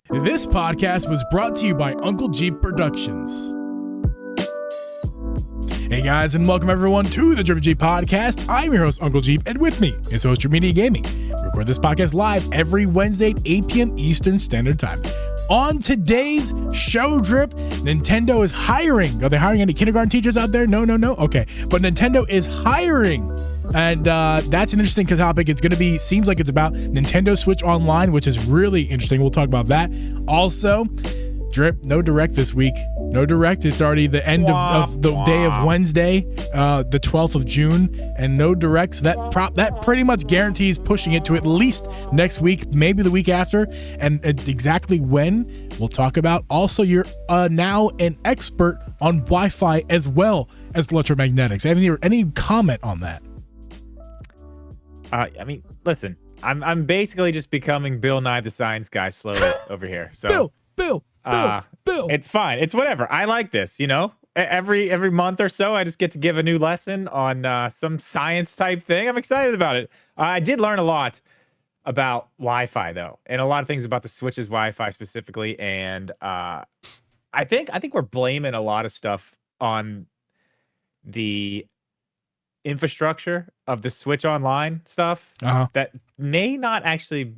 This podcast was brought to you by Uncle Jeep Productions. Hey guys, and welcome everyone to the Driven Jeep Podcast. I'm your host, Uncle Jeep, and with me is host Drew Media Gaming. We record this podcast live every Wednesday at 8 p.m. Eastern Standard Time. On today's show drip, Nintendo is hiring. Are they hiring any kindergarten teachers out there? No. Okay, but Nintendo is hiring. And that's an interesting topic. It's going to be, seems like it's about Nintendo Switch Online, which is really interesting. We'll talk about that. Also, drip, no direct this week. No direct. It's already the end of the day of Wednesday, the 12th of June, and no direct. So that pretty much guarantees pushing it to at least next week, maybe the week after, and exactly when we'll talk about. Also, you're now an expert on Wi-Fi as well as electromagnetics. Have any comment on that? I mean, listen, I'm basically just becoming Bill Nye the Science Guy slowly over here. So Bill. It's fine. It's whatever. I like this, you know? Every month or so, I just get to give a new lesson on some science type thing. I'm excited about it. I did learn a lot about Wi-Fi, though, and a lot of things about the Switch's Wi-Fi specifically. And I think we're blaming a lot of stuff on the infrastructure of the Switch Online stuff that may not actually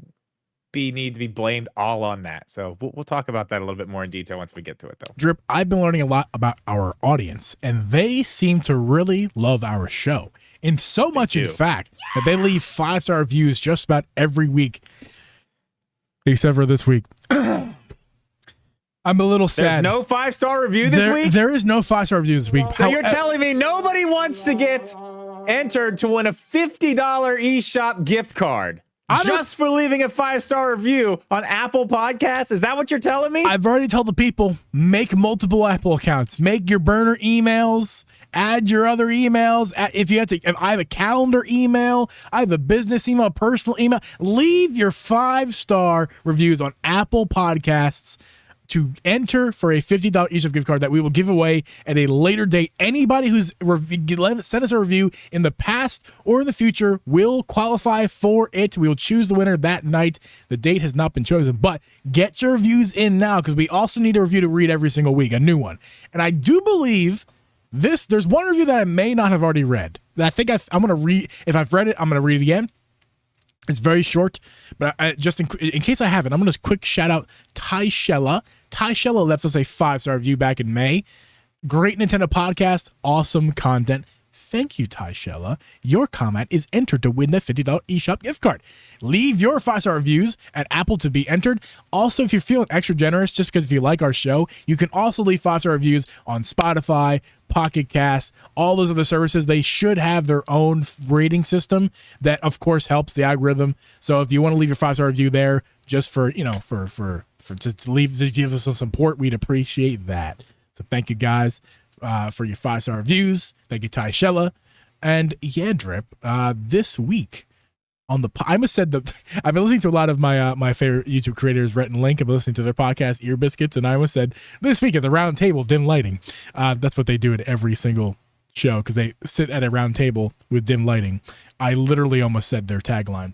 need to be blamed all on that. So we'll talk about that a little bit more in detail once we get to it, though. Drip, I've been learning a lot about our audience, and they seem to really love our show. And so much, in fact, that they leave 5-star reviews just about every week, except for this week. I'm a little sad. There's no 5-star review this week? There is no 5-star review this week. So you're telling me nobody wants to get entered to win a $50 eShop gift card just for leaving a 5-star review on Apple Podcasts? Is that what you're telling me? I've already told the people, make multiple Apple accounts. Make your burner emails. Add your other emails. If I have a calendar email, I have a business email, personal email. Leave your 5-star reviews on Apple Podcasts to enter for a $50 eShop gift card that we will give away at a later date. Anybody who's sent us a review in the past or in the future will qualify for it. We will choose the winner that night. The date has not been chosen, but get your reviews in now because we also need a review to read every single week, a new one. And I do believe there's one review that I may not have already read. That I think I'm going to read. If I've read it, I'm going to read it again. It's very short, but just in case I haven't, I'm going to quick shout out Ty Shella. Ty Shella left us a 5-star review back in May. Great Nintendo podcast, awesome content. Thank you, Ty Shella. Your comment is entered to win the $50 eShop gift card. Leave your 5-star reviews at Apple to be entered. Also, if you're feeling extra generous, just because if you like our show, you can also leave 5-star reviews on Spotify, Pocket Cast, all those other services. They should have their own rating system that, of course, helps the algorithm. So if you want to leave your 5-star review there, just for to give us some support, we'd appreciate that. So thank you guys for your 5-star reviews. Thank you, Ty Shella. And yeah, Drip, this week on the I've been listening to a lot of my favorite YouTube creators, Rhett and Link. I've been listening to their podcast, Ear Biscuits, and I almost said this week at the round table, dim lighting. That's what they do at every single show because they sit at a round table with dim lighting. I literally almost said their tagline.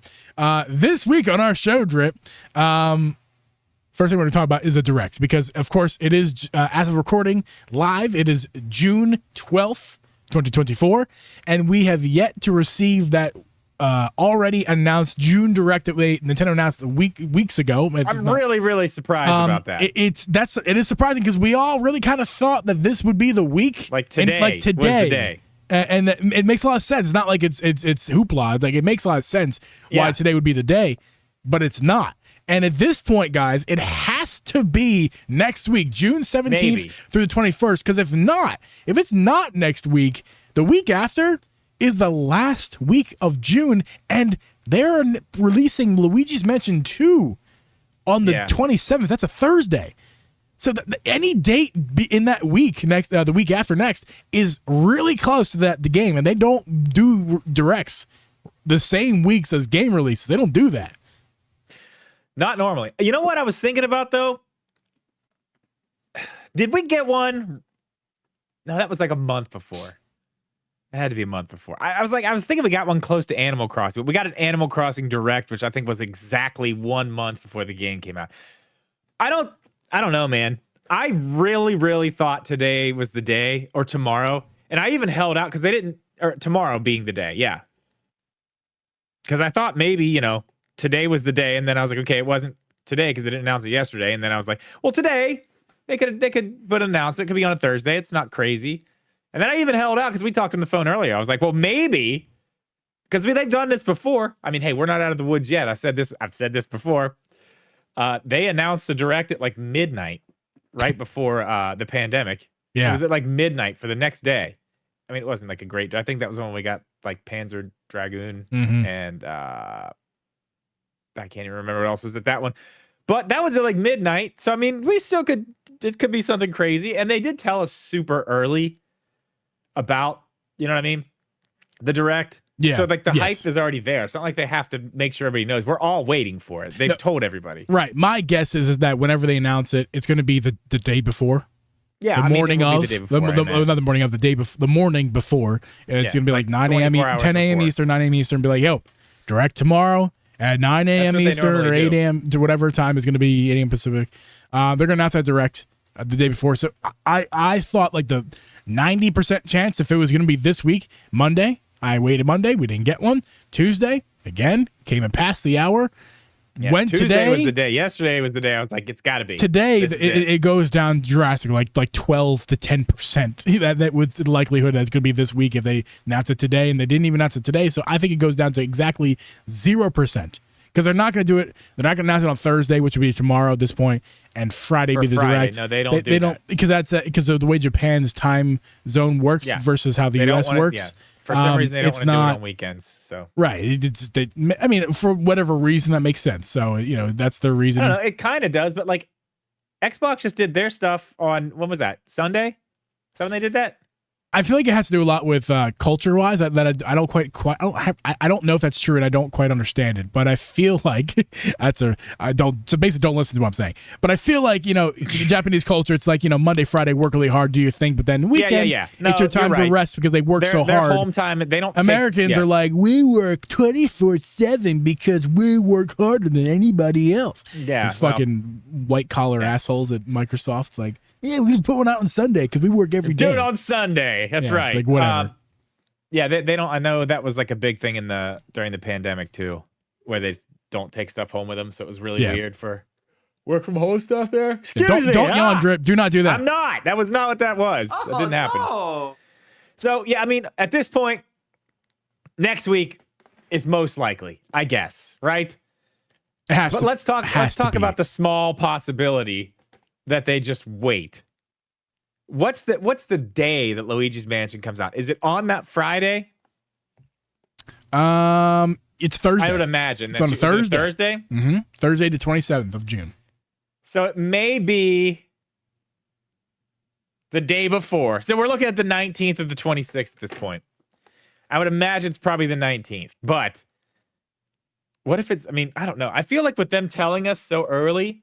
This week on our show, Drip, first thing we're going to talk about is a direct because, of course, it is, as of recording live, it is June 12th, 2024, and we have yet to receive that already announced June direct that Nintendo announced weeks ago. I'm really surprised about that. It is surprising because we all really kind of thought that this would be the week. Like today was the day. And it makes a lot of sense. It's not like it's hoopla. Like, it makes a lot of sense why today would be the day, but it's not. And at this point, guys, it has to be next week, June 17th through the 21st. Because if it's not next week, the week after is the last week of June. And they're releasing Luigi's Mansion 2 on the 27th. That's a Thursday. So any date in that week, the week after next, is really close to the game. And they don't do directs the same weeks as game releases. They don't do that. Not normally. You know what I was thinking about, though? Did we get one? No, that was like a month before. It had to be a month before. I was thinking we got one close to Animal Crossing. We got an Animal Crossing Direct, which I think was exactly 1 month before the game came out. I don't know, man. I really thought today was the day or tomorrow. And I even held out because they didn't, or tomorrow being the day. Yeah. Because I thought maybe, today was the day. And then I was like, okay, it wasn't today because they didn't announce it yesterday. And then I was like, well, today they could put an announcement. It could be on a Thursday. It's not crazy. And then I even held out because we talked on the phone earlier. I was like, well, maybe because they've done this before. I mean, hey, we're not out of the woods yet. I've said this before. They announced a direct at like midnight, right before the pandemic. Yeah. It was at like midnight for the next day. I mean, it wasn't like a great. I think that was when we got like Panzer Dragoon and I can't even remember what else was at that one. But that was at like midnight. So I mean, we still could. It could be something crazy. And they did tell us super early about, you know what I mean, the direct. Yeah. So like the hype is already there. It's not like they have to make sure everybody knows. We're all waiting for it. They've told everybody. Right. My guess is that whenever they announce it, it's going to be the day before. Yeah, the morning of, the day before, not the morning of, the morning before. It's going to be like 9 a.m. 10 a.m. Eastern, 9 a.m. Eastern. Be like, yo, direct tomorrow at 9 a.m. Eastern or 8 a.m. to whatever time is going to be 8 a.m. Pacific. They're going to announce that direct the day before. So I thought like the 90% chance if it was going to be this week, Monday. I waited Monday. We didn't get one. Tuesday, again, came and passed the hour. Yeah, Tuesday today was the day. Yesterday was the day I was like, it's got to be. Today, it goes down drastically, like 12 to 10%. That with the likelihood that it's going to be this week if they announce it today, and they didn't even announce it today. So I think it goes down to exactly 0%. Because they're not going to do it. They're not going to announce it on Thursday, which would be tomorrow at this point, and Friday be the direct. No, they don't. They don't because because of the way Japan's time zone works versus how the U.S. works. For some reason, they don't want to do it on weekends. So right, I mean, for whatever reason, that makes sense. So that's their reason. I don't know. It kind of does, but like Xbox just did their stuff on when was that? Sunday? Is that when they did that? I feel like it has to do a lot with culture-wise that I don't quite I don't know if that's true and I don't quite understand it, but I feel like so basically don't listen to what I'm saying. But I feel like, Japanese culture, it's like, Monday, Friday, work really hard, do your thing, but then weekend, No, it's your time to rest because they work so hard. Their home time, they don't Americans are like, we work 24/7 because we work harder than anybody else. Yeah. These fucking white-collar assholes at Microsoft, like, yeah, we just put one out on Sunday because we work every day. Do it on Sunday. That's right. It's like whatever. They don't. I know that was like a big thing during the pandemic too, where they don't take stuff home with them. So it was really weird for work from home stuff there. Don't yawn, on Drip. Do not do that. I'm not. That was not what that was. It didn't happen. No. So yeah, I mean, at this point, next week is most likely, I guess, right? It has but to. Let's talk about the small possibility that they just wait. What's the day that Luigi's Mansion comes out? Is it on that Friday? It's Thursday. I would imagine. It's on a Thursday. Thursday? Mm-hmm. Thursday the 27th of June. So it may be the day before. So we're looking at the 19th or the 26th at this point. I would imagine it's probably the 19th. But what if it's, I don't know. I feel like with them telling us so early,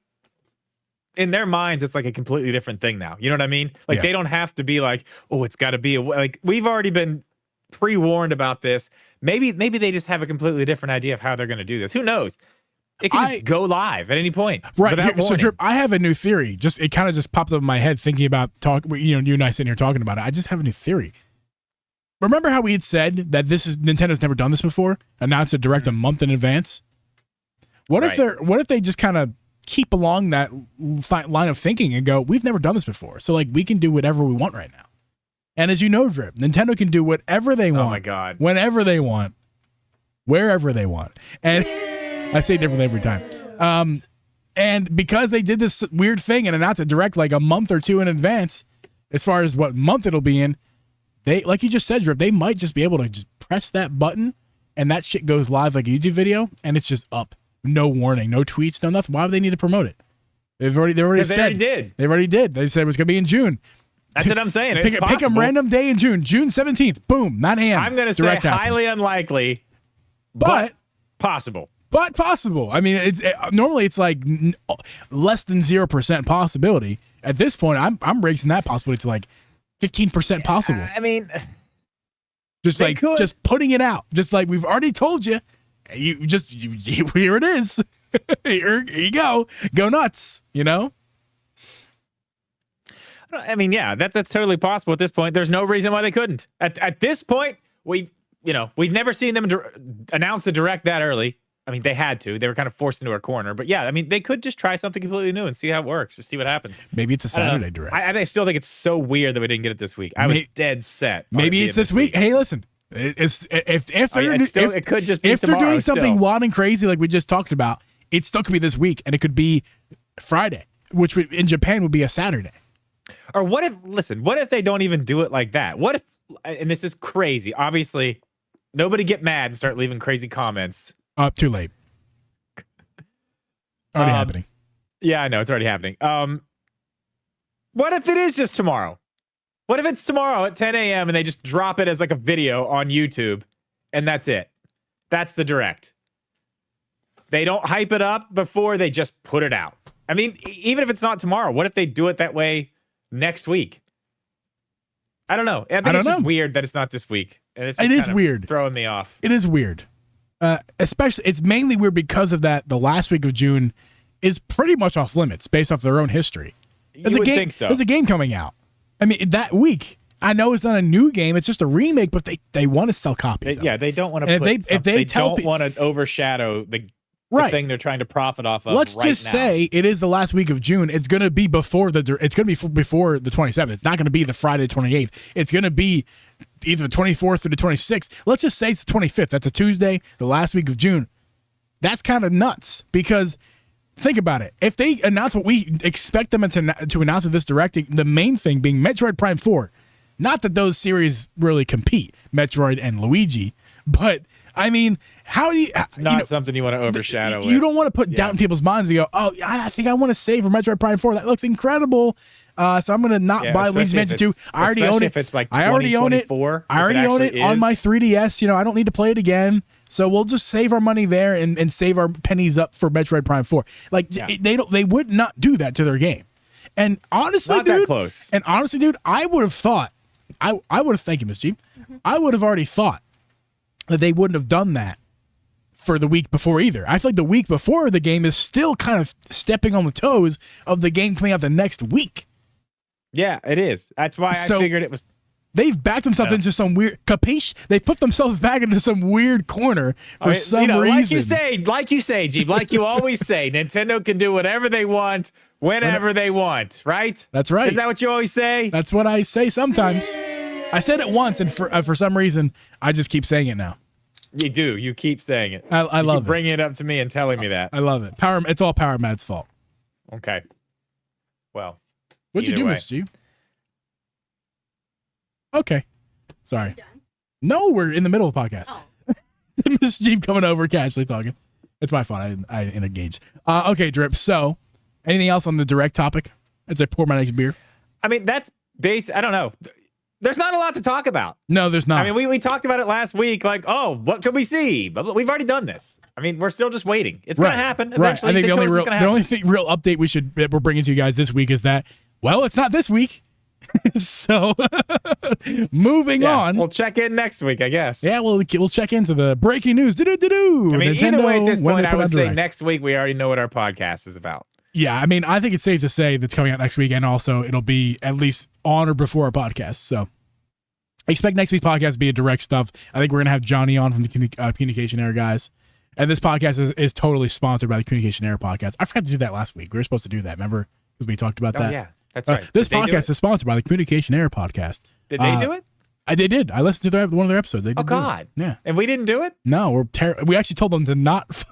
in their minds, it's like a completely different thing now. You know what I mean? Like they don't have to be like, oh, it's got to be like we've already been pre-warned about this. Maybe they just have a completely different idea of how they're going to do this. Who knows? It can just go live at any point. Right. So Drip, I have a new theory. It kind of just popped up in my head thinking about you and I sitting here talking about it. I just have a new theory. Remember how we had said that Nintendo's never done this before? Announced a direct a month in advance. What if they just kind of keep along that line of thinking and go, we've never done this before. So like we can do whatever we want right now. And as you know, Drip, Nintendo can do whatever they want. Oh my God. Whenever they want. Wherever they want. And I say differently every time. And because they did this weird thing and announced it direct like a month or two in advance, as far as what month it'll be in, they, like you just said, Drip, they might just be able to just press that button and that shit goes live like a YouTube video and it's just up. No warning, no tweets, no nothing. Why would they need to promote it? They already did. They already did. They said it was going to be in June. That's what I'm saying. Pick a random day in June. June 17th. Boom. 9 a.m. I'm going to say highly unlikely, but possible. But possible. Normally it's like less than 0% possibility. At this point, I'm raising that possibility to like 15% possible. Just putting it out. Just like we've already told you. Here it is. Here you go. Go nuts, you know? I mean, yeah, that's totally possible at this point. There's no reason why they couldn't. At this point, we've never seen them announce a direct that early. I mean, they had to. They were kind of forced into a corner. But yeah, I mean, they could just try something completely new and see how it works. Just see what happens. Maybe it's a Saturday direct. I still think it's so weird that we didn't get it this week. I was dead set. Maybe it's this week. Hey, listen. It could just be if they're doing something still. wild and crazy like we just talked about, it still could be this week, and it could be Friday, which in Japan would be a Saturday. Or what if they don't even do it like that? What if, and this is crazy, obviously, nobody get mad and start leaving crazy comments. Too late. Already happening. Yeah, I know, it's already happening. What if it is just tomorrow? What if it's tomorrow at 10 a.m. and they just drop it as like a video on YouTube and that's it? That's the direct. They don't hype it up before, they just put it out. I mean, even if it's not tomorrow, what if they do it that way next week? I don't know. I think it's just weird that it's not this week. And it is weird. Throwing me off. It is weird. Especially, it's mainly weird because of that. The last week of June is pretty much off limits based off their own history. You would think so. There's a game coming out. I mean, that week. I know it's not a new game; it's just a remake. But they want to sell copies. They don't want to. They don't want to overshadow the thing they're trying to profit off of. Let's just say it is the last week of June. It's going to be before the 27th. It's not going to be the Friday 28th. It's going to be either the 24th or the 26th. Let's just say it's the 25th. That's a Tuesday, the last week of June. That's kind of nuts because think about it. If they announce what we expect them to announce in this directing, the main thing being Metroid Prime 4. Not that those series really compete, Metroid and Luigi, but I mean, how do you? It's not something you want to overshadow. You don't want to put doubt in people's minds and go, "Oh, I think I want to save for Metroid Prime 4. That looks incredible." So I'm going to not buy Luigi's Mansion 2. I already own it. If it's like I already own it. I already own it on my 3DS. I don't need to play it again. So we'll just save our money there and save our pennies up for Metroid Prime 4. They would not do that to their game. And honestly, not that close. And honestly, dude, I would have thought. I would have. Thank you, Ms. G. I would have already thought that they wouldn't have done that for the week before either. I feel like the week before the game is still kind of stepping on the toes of the game coming out the next week. Yeah, it is. That's why I figured it was. They've backed themselves into some weird capiche. They put themselves back into some weird corner for some reason. Like you say, Jeep, like you always say, Nintendo can do whatever they want, whenever they want, right? That's right. Isn't that what you always say? That's what I say sometimes. I said it once, and for some reason, I just keep saying it now. You do. You keep saying it. I love it. Bringing it up to me and telling me that. I love it. It's all Power Mad's fault. Okay. Well, what'd you do, Miss G? Okay. Sorry. No, we're in the middle of the podcast. Oh. Miss G coming over, casually talking. It's my fault. I didn't engage. Okay, Drip. So, anything else on the direct topic? As I pour my next beer. I mean, that's base. I don't know. There's not a lot to talk about. No, there's not. I mean, we talked about it last week. Like, oh, what could we see? But we've already done this. I mean, we're still just waiting. It's going to happen eventually. I think the only real update we're bringing to you guys this week is that, well, it's not this week. So, moving on. We'll check in next week, I guess. Yeah, we'll check into the breaking news. I mean, Nintendo, either way, at this point, I would say next week we already know what our podcast is about. Yeah, I mean, I think it's safe to say that's coming out next week, and also it'll be at least on or before our podcast. So, expect next week's podcast to be a direct stuff. I think we're going to have Johnny on from the Communication Error guys. And this podcast is totally sponsored by the Communication Error podcast. I forgot to do that last week. We were supposed to do that, remember? Because we talked about that. Yeah, that's right. This podcast is sponsored by the Communication Error podcast. Did they do it? They did. I listened to one of their episodes. They did. Oh, God. Yeah. And we didn't do it? No, we actually told them to not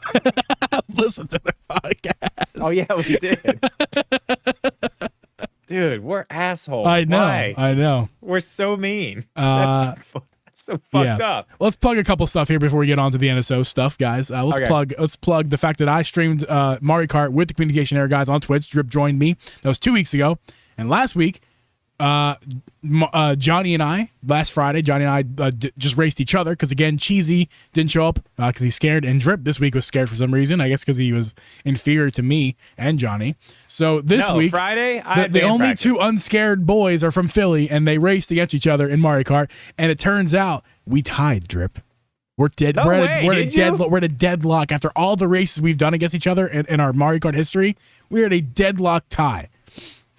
listen to their podcast. Oh, yeah, we did. Dude, we're assholes. I know. Why? I know. We're so mean. That's so fucked up. Let's plug a couple stuff here before we get on to the NSO stuff, guys. Let's plug the fact that I streamed Mario Kart with the Communication Error guys on Twitch. Drip joined me. That was 2 weeks ago. And last week, Johnny and I, last Friday, Johnny and I just raced each other because, again, Cheesy didn't show up because he's scared. And Drip this week was scared for some reason, I guess because he was inferior to me and Johnny. So this week, Friday, the only two unscared boys are from Philly, and they raced against each other in Mario Kart. And it turns out we tied, Drip. We're dead. No way, We're did you? we're at a deadlock after all the races we've done against each other in our Mario Kart history. We're at a deadlock tie.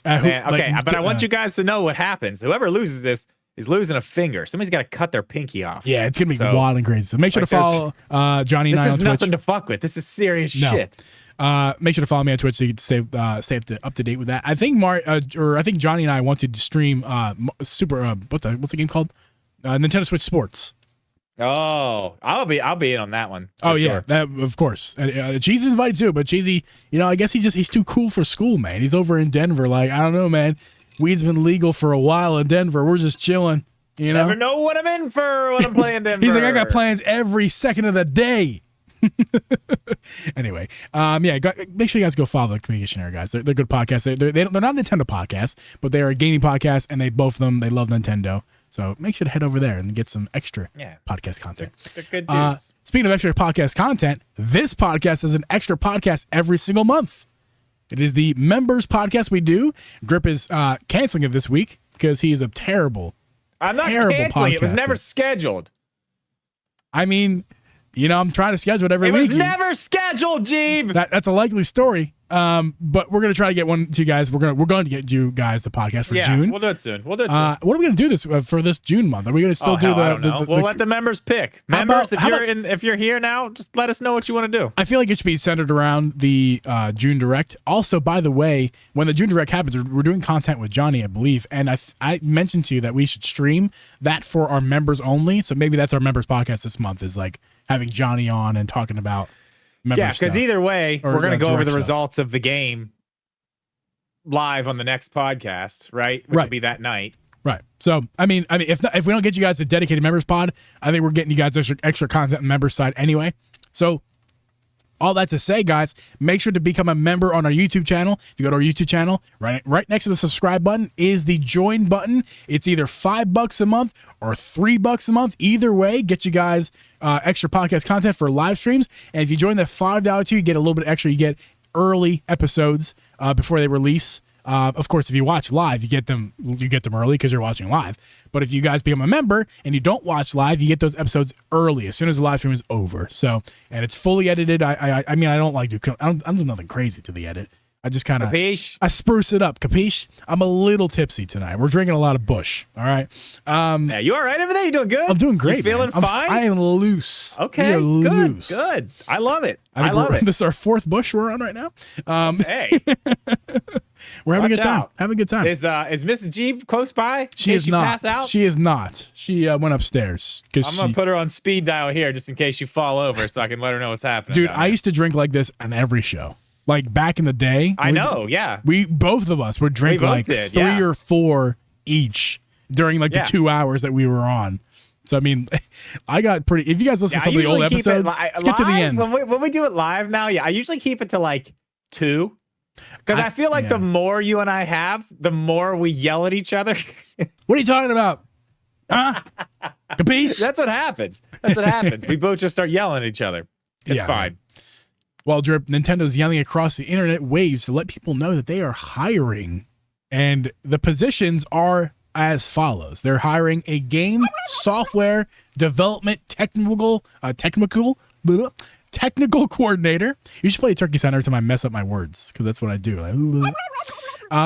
Man, okay, but I want you guys to know what happens. Whoever loses this is losing a finger. Somebody's got to cut their pinky off. Yeah, it's gonna be wild and crazy. So make sure to follow Johnny and I on Twitch. This is nothing to fuck with. This is serious shit. Make sure to follow me on Twitch so you can stay up to date with that. I think I think Johnny and I wanted to stream what's the game called? Nintendo Switch Sports. Oh, I'll be in on that one. Oh yeah, that of course. Cheesy's invited too, but Cheesy, I guess he's too cool for school, man. He's over in Denver. Like, I don't know, man. Weed's been legal for a while in Denver. We're just chilling. Never know what I'm in for when I'm playing Denver. He's like, I got plans every second of the day. Anyway, make sure you guys go follow the Communicationary guys. They're good podcasts. They're not Nintendo podcasts, but they are a gaming podcast, and they love Nintendo. So make sure to head over there and get some extra podcast content. They're good dudes. Speaking of extra podcast content, this podcast is an extra podcast every single month. It is the members podcast we do. Drip is canceling it this week because he is a terrible. I'm not canceling. It was never scheduled. I mean, I'm trying to schedule it every week. It was never scheduled, Jeeb. That's a likely story. But we're gonna try to get one to you guys. We're going to get you guys the podcast for June. We'll do it soon. What are we gonna do this for this June month? Are we gonna still do the We'll let the members pick. Members, if you're here now, just let us know what you want to do. I feel like it should be centered around the June Direct. Also, by the way, when the June Direct happens, we're doing content with Johnny, I believe, and I mentioned to you that we should stream that for our members only. So maybe that's our members podcast this month, is like having Johnny on and talking about. Because either way, we're going to go over the stuff. results of the game live on the next podcast, right? Which will be that night. Right. So, I mean, if we don't get you guys a dedicated members pod, I think we're getting you guys extra content on the members side anyway. So, all that to say, guys, make sure to become a member on our YouTube channel. If you go to our YouTube channel, right next to the subscribe button is the join button. It's either $5 a month or $3 a month. Either way, get you guys extra podcast content for live streams. And if you join the $5 tier, you get a little bit extra. You get early episodes before they release. Of course, if you watch live, you get them early because you're watching live. But if you guys become a member and you don't watch live, you get those episodes early as soon as the live stream is over. So, and it's fully edited. I mean, I don't do nothing crazy to the edit. I just kind of I spruce it up. Capiche? I'm a little tipsy tonight. We're drinking a lot of Busch. All right. Yeah, you all right over there? You doing good? I'm doing great. You feeling fine? I am loose. Okay. Good. I love it. I love it. This is our fourth Busch we're on right now. Hey. We're having a good time. Out. Having a good time. Is Mrs. G close by? She is not. Pass out? She is not. She went upstairs. I'm going to put her on speed dial here just in case you fall over so I can let her know what's happening. Dude, I used to drink like this on every show. Like back in the day. I know, yeah. We both of us would drink like 3 or 4 each during like the 2 hours that we were on. So, I mean, I got pretty. If you guys listen to some of the old episodes, skip to the end. When we do it live now, I usually keep it to like 2. Because I feel like the more you and I have, the more we yell at each other. What are you talking about? Huh? Capiche? That's what happens. We both just start yelling at each other. It's fine. Well, Drip, Nintendo's yelling across the internet waves to let people know that they are hiring. And the positions are as follows. They're hiring a game software development technical coordinator. You should play Turkey Sound every time I mess up my words, because that's what I do.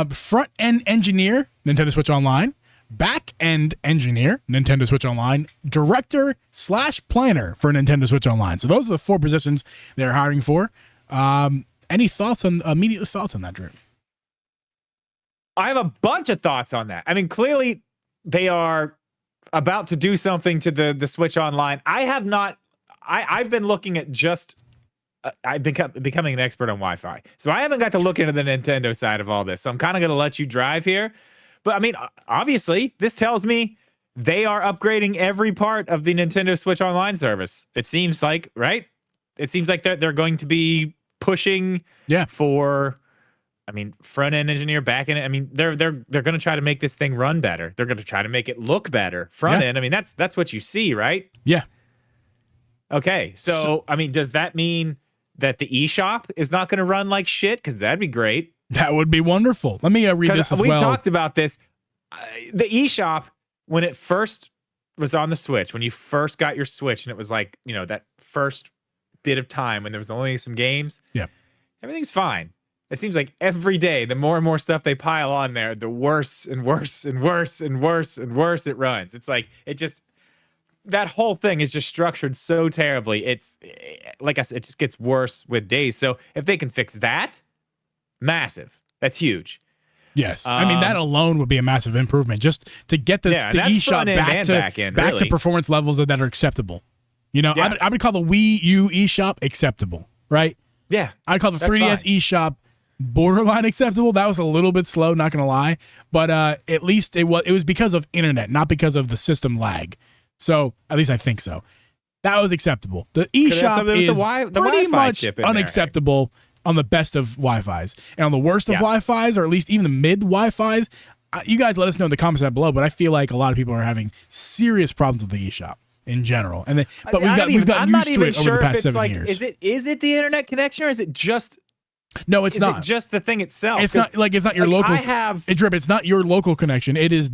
Front-end engineer, Nintendo Switch Online. Back-end engineer, Nintendo Switch Online. Director/planner for Nintendo Switch Online. So those are the 4 positions they're hiring for. Any thoughts on immediate thoughts on that, Drew? I have a bunch of thoughts on that. I mean, clearly they are about to do something to the Switch Online. I've been looking at I've been becoming an expert on Wi-Fi. So I haven't got to look into the Nintendo side of all this. So I'm kind of going to let you drive here. But I mean, obviously, this tells me they are upgrading every part of the Nintendo Switch Online service. It seems like, right? It seems like they're going to be pushing for, I mean, front-end engineer, back-end. I mean, they're going to try to make this thing run better. They're going to try to make it look better. Front-end, I mean, that's what you see, right? Yeah. Okay, so I mean, does that mean that the eShop is not going to run like shit? Because that'd be great. That would be wonderful. Let me read this as well. We talked about this. The eShop, when it first was on the Switch, when you first got your Switch, and it was like, that first bit of time when there was only some games, Yeah. everything's fine. It seems like every day, the more and more stuff they pile on there, the worse and worse and worse and worse and worse it runs. It's like, that whole thing is just structured so terribly. It's, like I said, it just gets worse with days. So if they can fix that, massive. That's huge. Yes, I mean that alone would be a massive improvement, just to get the eShop back to performance levels that are acceptable. I would call the Wii U eShop acceptable, right? Yeah, I'd call the 3DS eShop borderline acceptable. That was a little bit slow, not gonna lie, but at least it was because of internet, not because of the system lag. So at least I think so. That was acceptable. The eShop is pretty much unacceptable on the best of Wi-Fis. And on the worst of Wi-Fis, or at least even the mid Wi-Fis, you guys let us know in the comments down below, but I feel like a lot of people are having serious problems with the eShop in general. And but we've gotten used to it over the past 7 years. Is it the internet connection, or is it just... No, it's not. It just the thing itself? It's not your local... It's not your local connection. It is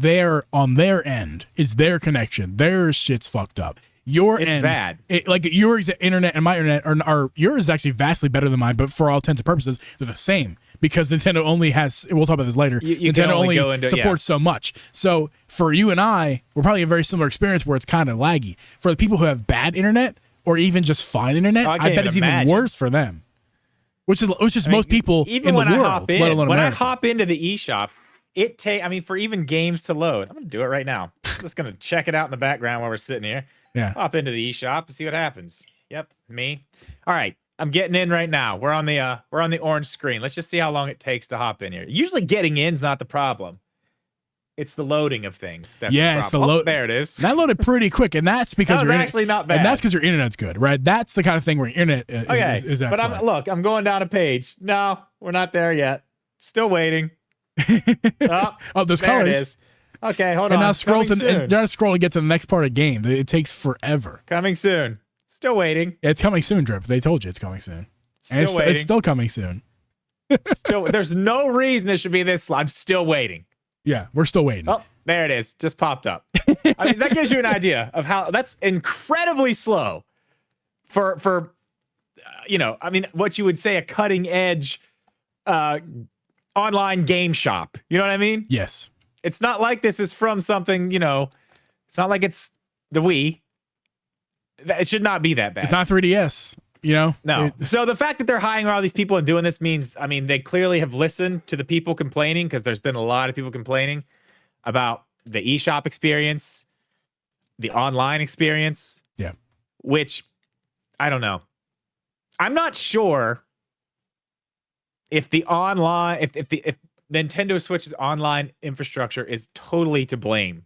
on their end. It's their connection. Their shit's fucked up. It's bad. Your internet and my internet are yours is actually vastly better than mine, but for all intents and purposes, they're the same because Nintendo only has. We'll talk about this later. Nintendo only supports so much. So for you and I, we're probably a very similar experience where it's kind of laggy. For the people who have bad internet or even just fine internet, I bet it's even worse for them. Which is most people even in the world, let alone America. I hop into the eShop, for even games to load. I'm gonna do it right now. I'm just gonna check it out in the background while we're sitting here. Yeah. Hop into the eShop and see what happens. Yep, me. All right, I'm getting in right now. We're on the orange screen. Let's just see how long it takes to hop in here. Usually getting in's not the problem. It's the loading of things. That's the problem. It's the load. There it is. That loaded pretty quick, and that's because your actually not bad. And that's because your internet's good, right? That's the kind of thing where your internet is but I'm going down a page. No, we're not there yet. Still waiting. There's colors. It is. Okay, hold on. And now scroll to get to the next part of the game. It takes forever. Coming soon. Still waiting. Yeah, it's coming soon, Drip. They told you it's coming soon. And it's still coming soon. There's no reason it should be this slow. I'm still waiting. Yeah, we're still waiting. Oh, there it is. Just popped up. That gives you an idea of how that's incredibly slow for what you would say a cutting edge online game shop. You know what I mean? Yes. It's not like this is from something, it's not like it's the Wii. It should not be that bad. It's not 3DS, No. So the fact that they're hiring all these people and doing this means, they clearly have listened to the people complaining, because there's been a lot of people complaining about the eShop experience, the online experience. Yeah. Which, I don't know. I'm not sure if the online, if Nintendo Switch's online infrastructure is totally to blame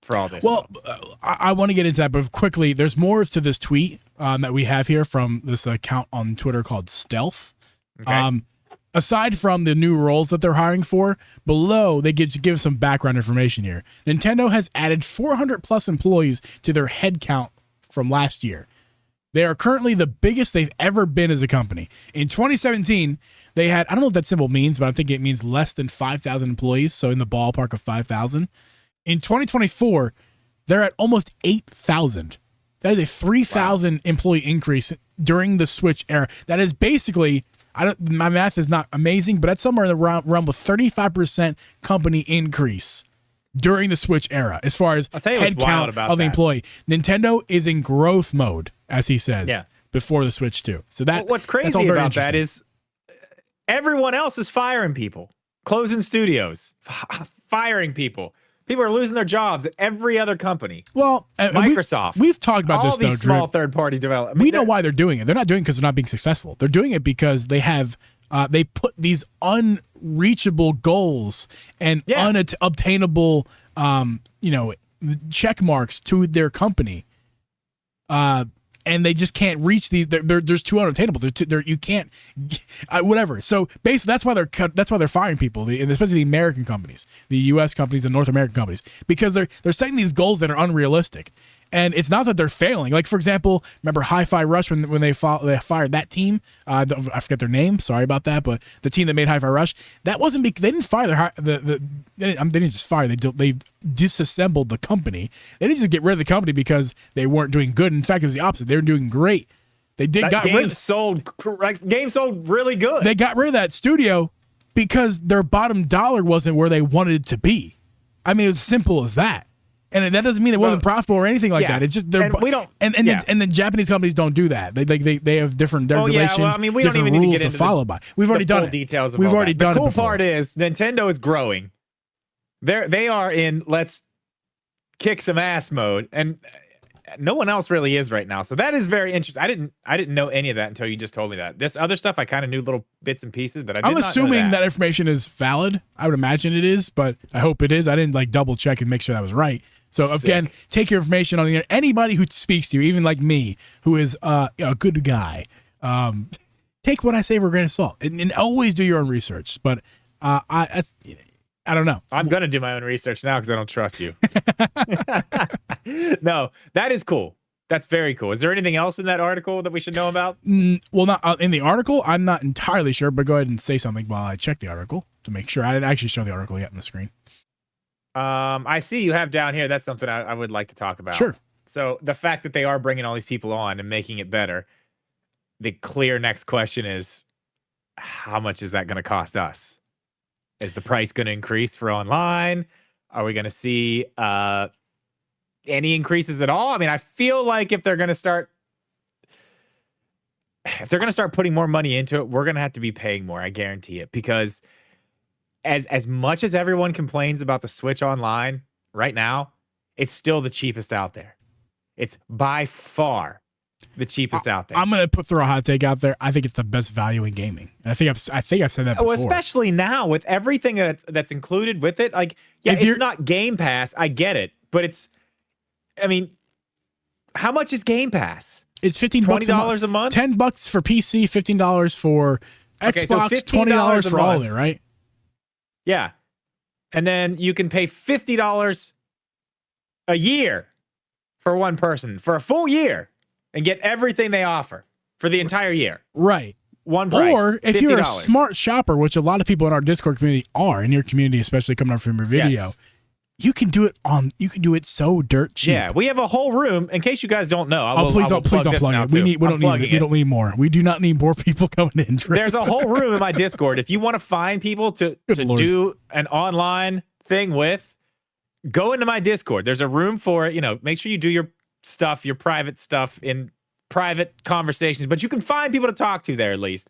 for all this. Well, I want to get into that, but quickly, there's more to this tweet that we have here from this account on Twitter called Stealth. Okay. Aside from the new roles that they're hiring for, below they give some background information here. Nintendo has added 400 plus employees to their headcount from last year. They are currently the biggest they've ever been as a company. In 2017, they had, I don't know what that symbol means, but I think it means less than 5,000 employees, so in the ballpark of 5,000. In 2024, they're at almost 8,000. That is a 3,000 employee increase during the Switch era. That is basically, my math is not amazing, but that's somewhere in the realm of 35% company increase during the Switch era as far as head count of the employee. Nintendo is in growth mode, as he says, before the Switch 2. So what's crazy about that is everyone else is firing people, closing studios, firing people. People are losing their jobs at every other company. Well, Microsoft. We've talked about this, though, all these small third-party development. We know why they're doing it. They're not doing it because they're not being successful. They're doing it because they have they put these unreachable goals and unobtainable check marks to their company. And they just can't reach these. There's too unattainable. You can't, whatever. So basically, that's why they're firing people, and especially the American companies, the U.S. companies, and North American companies, because they're setting these goals that are unrealistic. And it's not that they're failing. Like, for example, remember Hi-Fi Rush when they fired that team? I forget their name. Sorry about that. But the team that made Hi-Fi Rush, that wasn't because they didn't fire they didn't just fire. They disassembled the company. They didn't just get rid of the company because they weren't doing good. In fact, it was the opposite. They were doing great. They did game sold really good. They got rid of that studio because their bottom dollar wasn't where they wanted it to be. I mean, it was as simple as that. And that doesn't mean it wasn't profitable or anything like that. It's just we don't. And then Japanese companies don't do that. They have different regulations. Well, I mean, we don't different even need rules to get into follow by. We've already done it. Details of We've all already that. done it. The cool before. part is Nintendo is growing. They are in let's kick some ass mode, and no one else really is right now. So that is very interesting. I didn't know any of that until you just told me that. This other stuff I kind of knew little bits and pieces, but I'm assuming that information is valid. I would imagine it is, but I hope it is. I didn't double check and make sure that was right. So again, take your information on the internet. Anybody who speaks to you, even like me, who is a good guy, take what I say with a grain of salt, and always do your own research. But I don't know. I'm gonna do my own research now because I don't trust you. No, that is cool. That's very cool. Is there anything else in that article that we should know about? Well, not in the article. I'm not entirely sure, but go ahead and say something while I check the article to make sure. I didn't actually show the article yet on the screen. I see you have down here. That's something I would like to talk about. Sure. So the fact that they are bringing all these people on and making it better, the clear next question is, how much is that going to cost us? Is the price going to increase for online? Are we going to see any increases at all? I mean, I feel like if they're going to start putting more money into it, we're going to have to be paying more. I guarantee it, because as much as everyone complains about the Switch Online right now, it's still the cheapest out there. It's by far the cheapest out there. I'm gonna throw a hot take out there. I think it's the best value in gaming. And I think I've said that before. Well, especially now with everything that's included with it. Like, yeah, it's not Game Pass. I get it, but I mean, how much is Game Pass? It's $15 a month. $10 for PC, $15 for Xbox, so $20 for all of it, right? Yeah. And then you can pay $50 a year for one person for a full year and get everything they offer for the entire year. Right. One price. Or if you're a smart shopper, which a lot of people in our Discord community are, in your community, especially coming up from your video, yes, you can do it so dirt cheap. Yeah, we have a whole room. In case you guys don't know, please don't plug it. We don't need more. We do not need more people coming in. There's a whole room in my Discord. If you want to find people to do an online thing with, go into my Discord. There's a room for it. Make sure you do your stuff, your private stuff in private conversations, but you can find people to talk to there at least.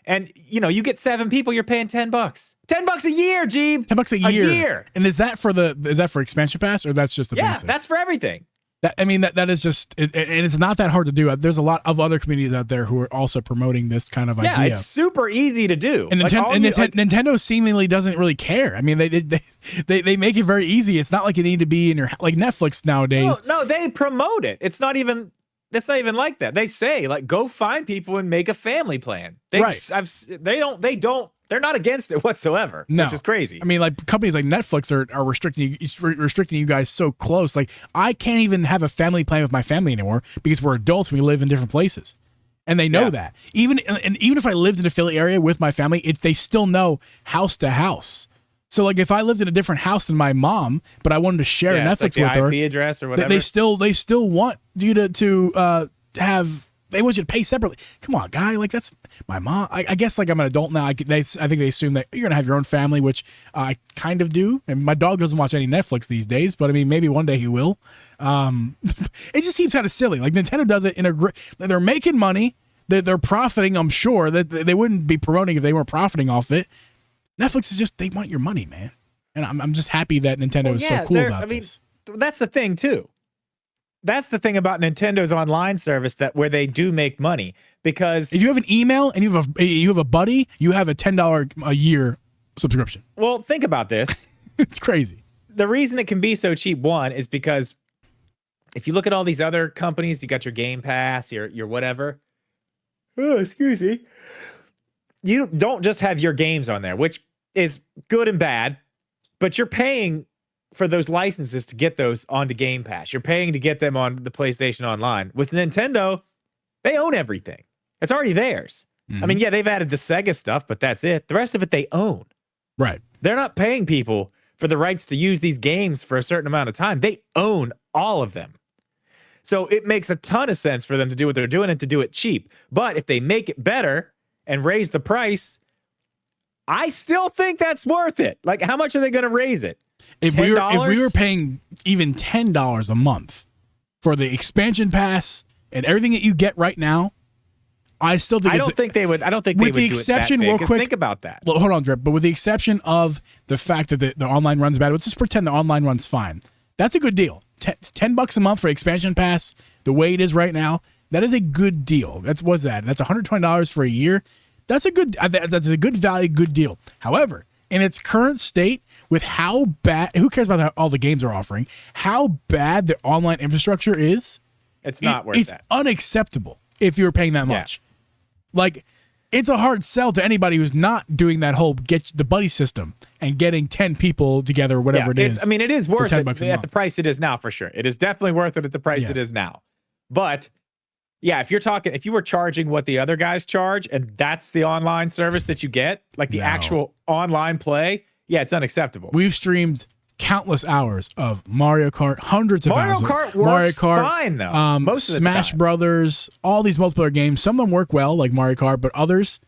And you get 7 people, you're paying $10. $10 a year, Jeeb. $10 a year. And is that for expansion pass, or that's just the basic? Yeah, that's for everything. That is just, and it's not that hard to do. There's a lot of other communities out there who are also promoting this kind of idea. Yeah, it's super easy to do. And Nintendo seemingly doesn't really care. I mean, they make it very easy. It's not like you need to be in your, like Netflix nowadays. No, they promote it. It's not even like that. They say, go find people and make a family plan. They're not against it whatsoever. No. Which is crazy. I mean, companies like Netflix are restricting you guys so close. Like, I can't even have a family plan with my family anymore because we're adults and we live in different places. And they know that. Even if I lived in a Philly area with my family, they still know house to house. So if I lived in a different house than my mom, but I wanted to share a Netflix with her, IP address or whatever, they still want you to have. They want you to pay separately. Come on, guy. That's my mom. I guess I'm an adult now. I think they assume that you're gonna have your own family, which I kind of do. And my dog doesn't watch any Netflix these days, but I mean, maybe one day he will. It just seems kind of silly. Nintendo does it in they're making money. They're profiting. I'm sure that they wouldn't be promoting if they weren't profiting off it. Netflix is just, they want your money, man. And I'm just happy that Nintendo is so cool about this. That's the thing too. That's the thing about Nintendo's online service, where they do make money, because if you have an email and you have a buddy, you have a $10 a year subscription. Well, think about this. It's crazy. The reason it can be so cheap, one, is because if you look at all these other companies, you got your Game Pass, your whatever. Oh, excuse me. You don't just have your games on there, which is good and bad, but you're paying for those licenses to get those onto Game Pass. You're paying to get them on the PlayStation Online. With Nintendo, they own everything. It's already theirs. I mean, yeah, they've added the Sega stuff, but that's it. The rest of it they own. Right. They're not paying people for the rights to use these games for a certain amount of time. They own all of them. So it makes a ton of sense for them to do what they're doing and to do it cheap. But if they make it better and raise the price, I still think that's worth it. Like, how much are they going to raise it? If we were paying even $10 a month for the expansion pass and everything that you get right now, I still think I don't think they would do it that big, 'cause think about that. Well, hold on, Drip. But with the exception of the fact that the online runs bad, let's just pretend the online runs fine. That's a good deal. $10 a month for expansion pass, the way it is right now, that is a good deal. That's $120 for a year. That's a good value, good deal. However, in its current state, with how bad, who cares about all the games are offering, how bad the online infrastructure is, it's not worth it's that. Unacceptable if you're paying that much. Like, it's a hard sell to anybody who's not doing that whole get the buddy system and getting 10 people together, whatever it is. I mean, it is worth it $10 at the price it is now, for sure. It is definitely worth it at the price it is now. But yeah, if you were charging what the other guys charge, and that's the online service that you get, like the actual online play, yeah, it's unacceptable. We've streamed countless hours of Mario Kart, hundreds of hours. Mario Kart fine though. Most of the Smash time. Brothers, all these multiplayer games. Some of them work well, like Mario Kart, but others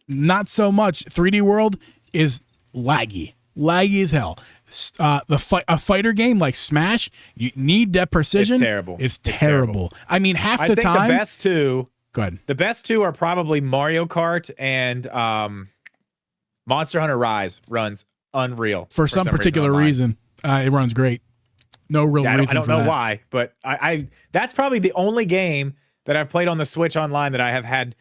not so much. 3D World is laggy as hell. A fighter game like Smash, you need that precision. It's terrible. It's terrible. I mean, half the time. I think the best two. Go ahead. The best two are probably Mario Kart and Monster Hunter Rise runs unreal for some particular reason. It runs great. No real reason. I don't know why, but I that's probably the only game that I've played on the Switch online that I have had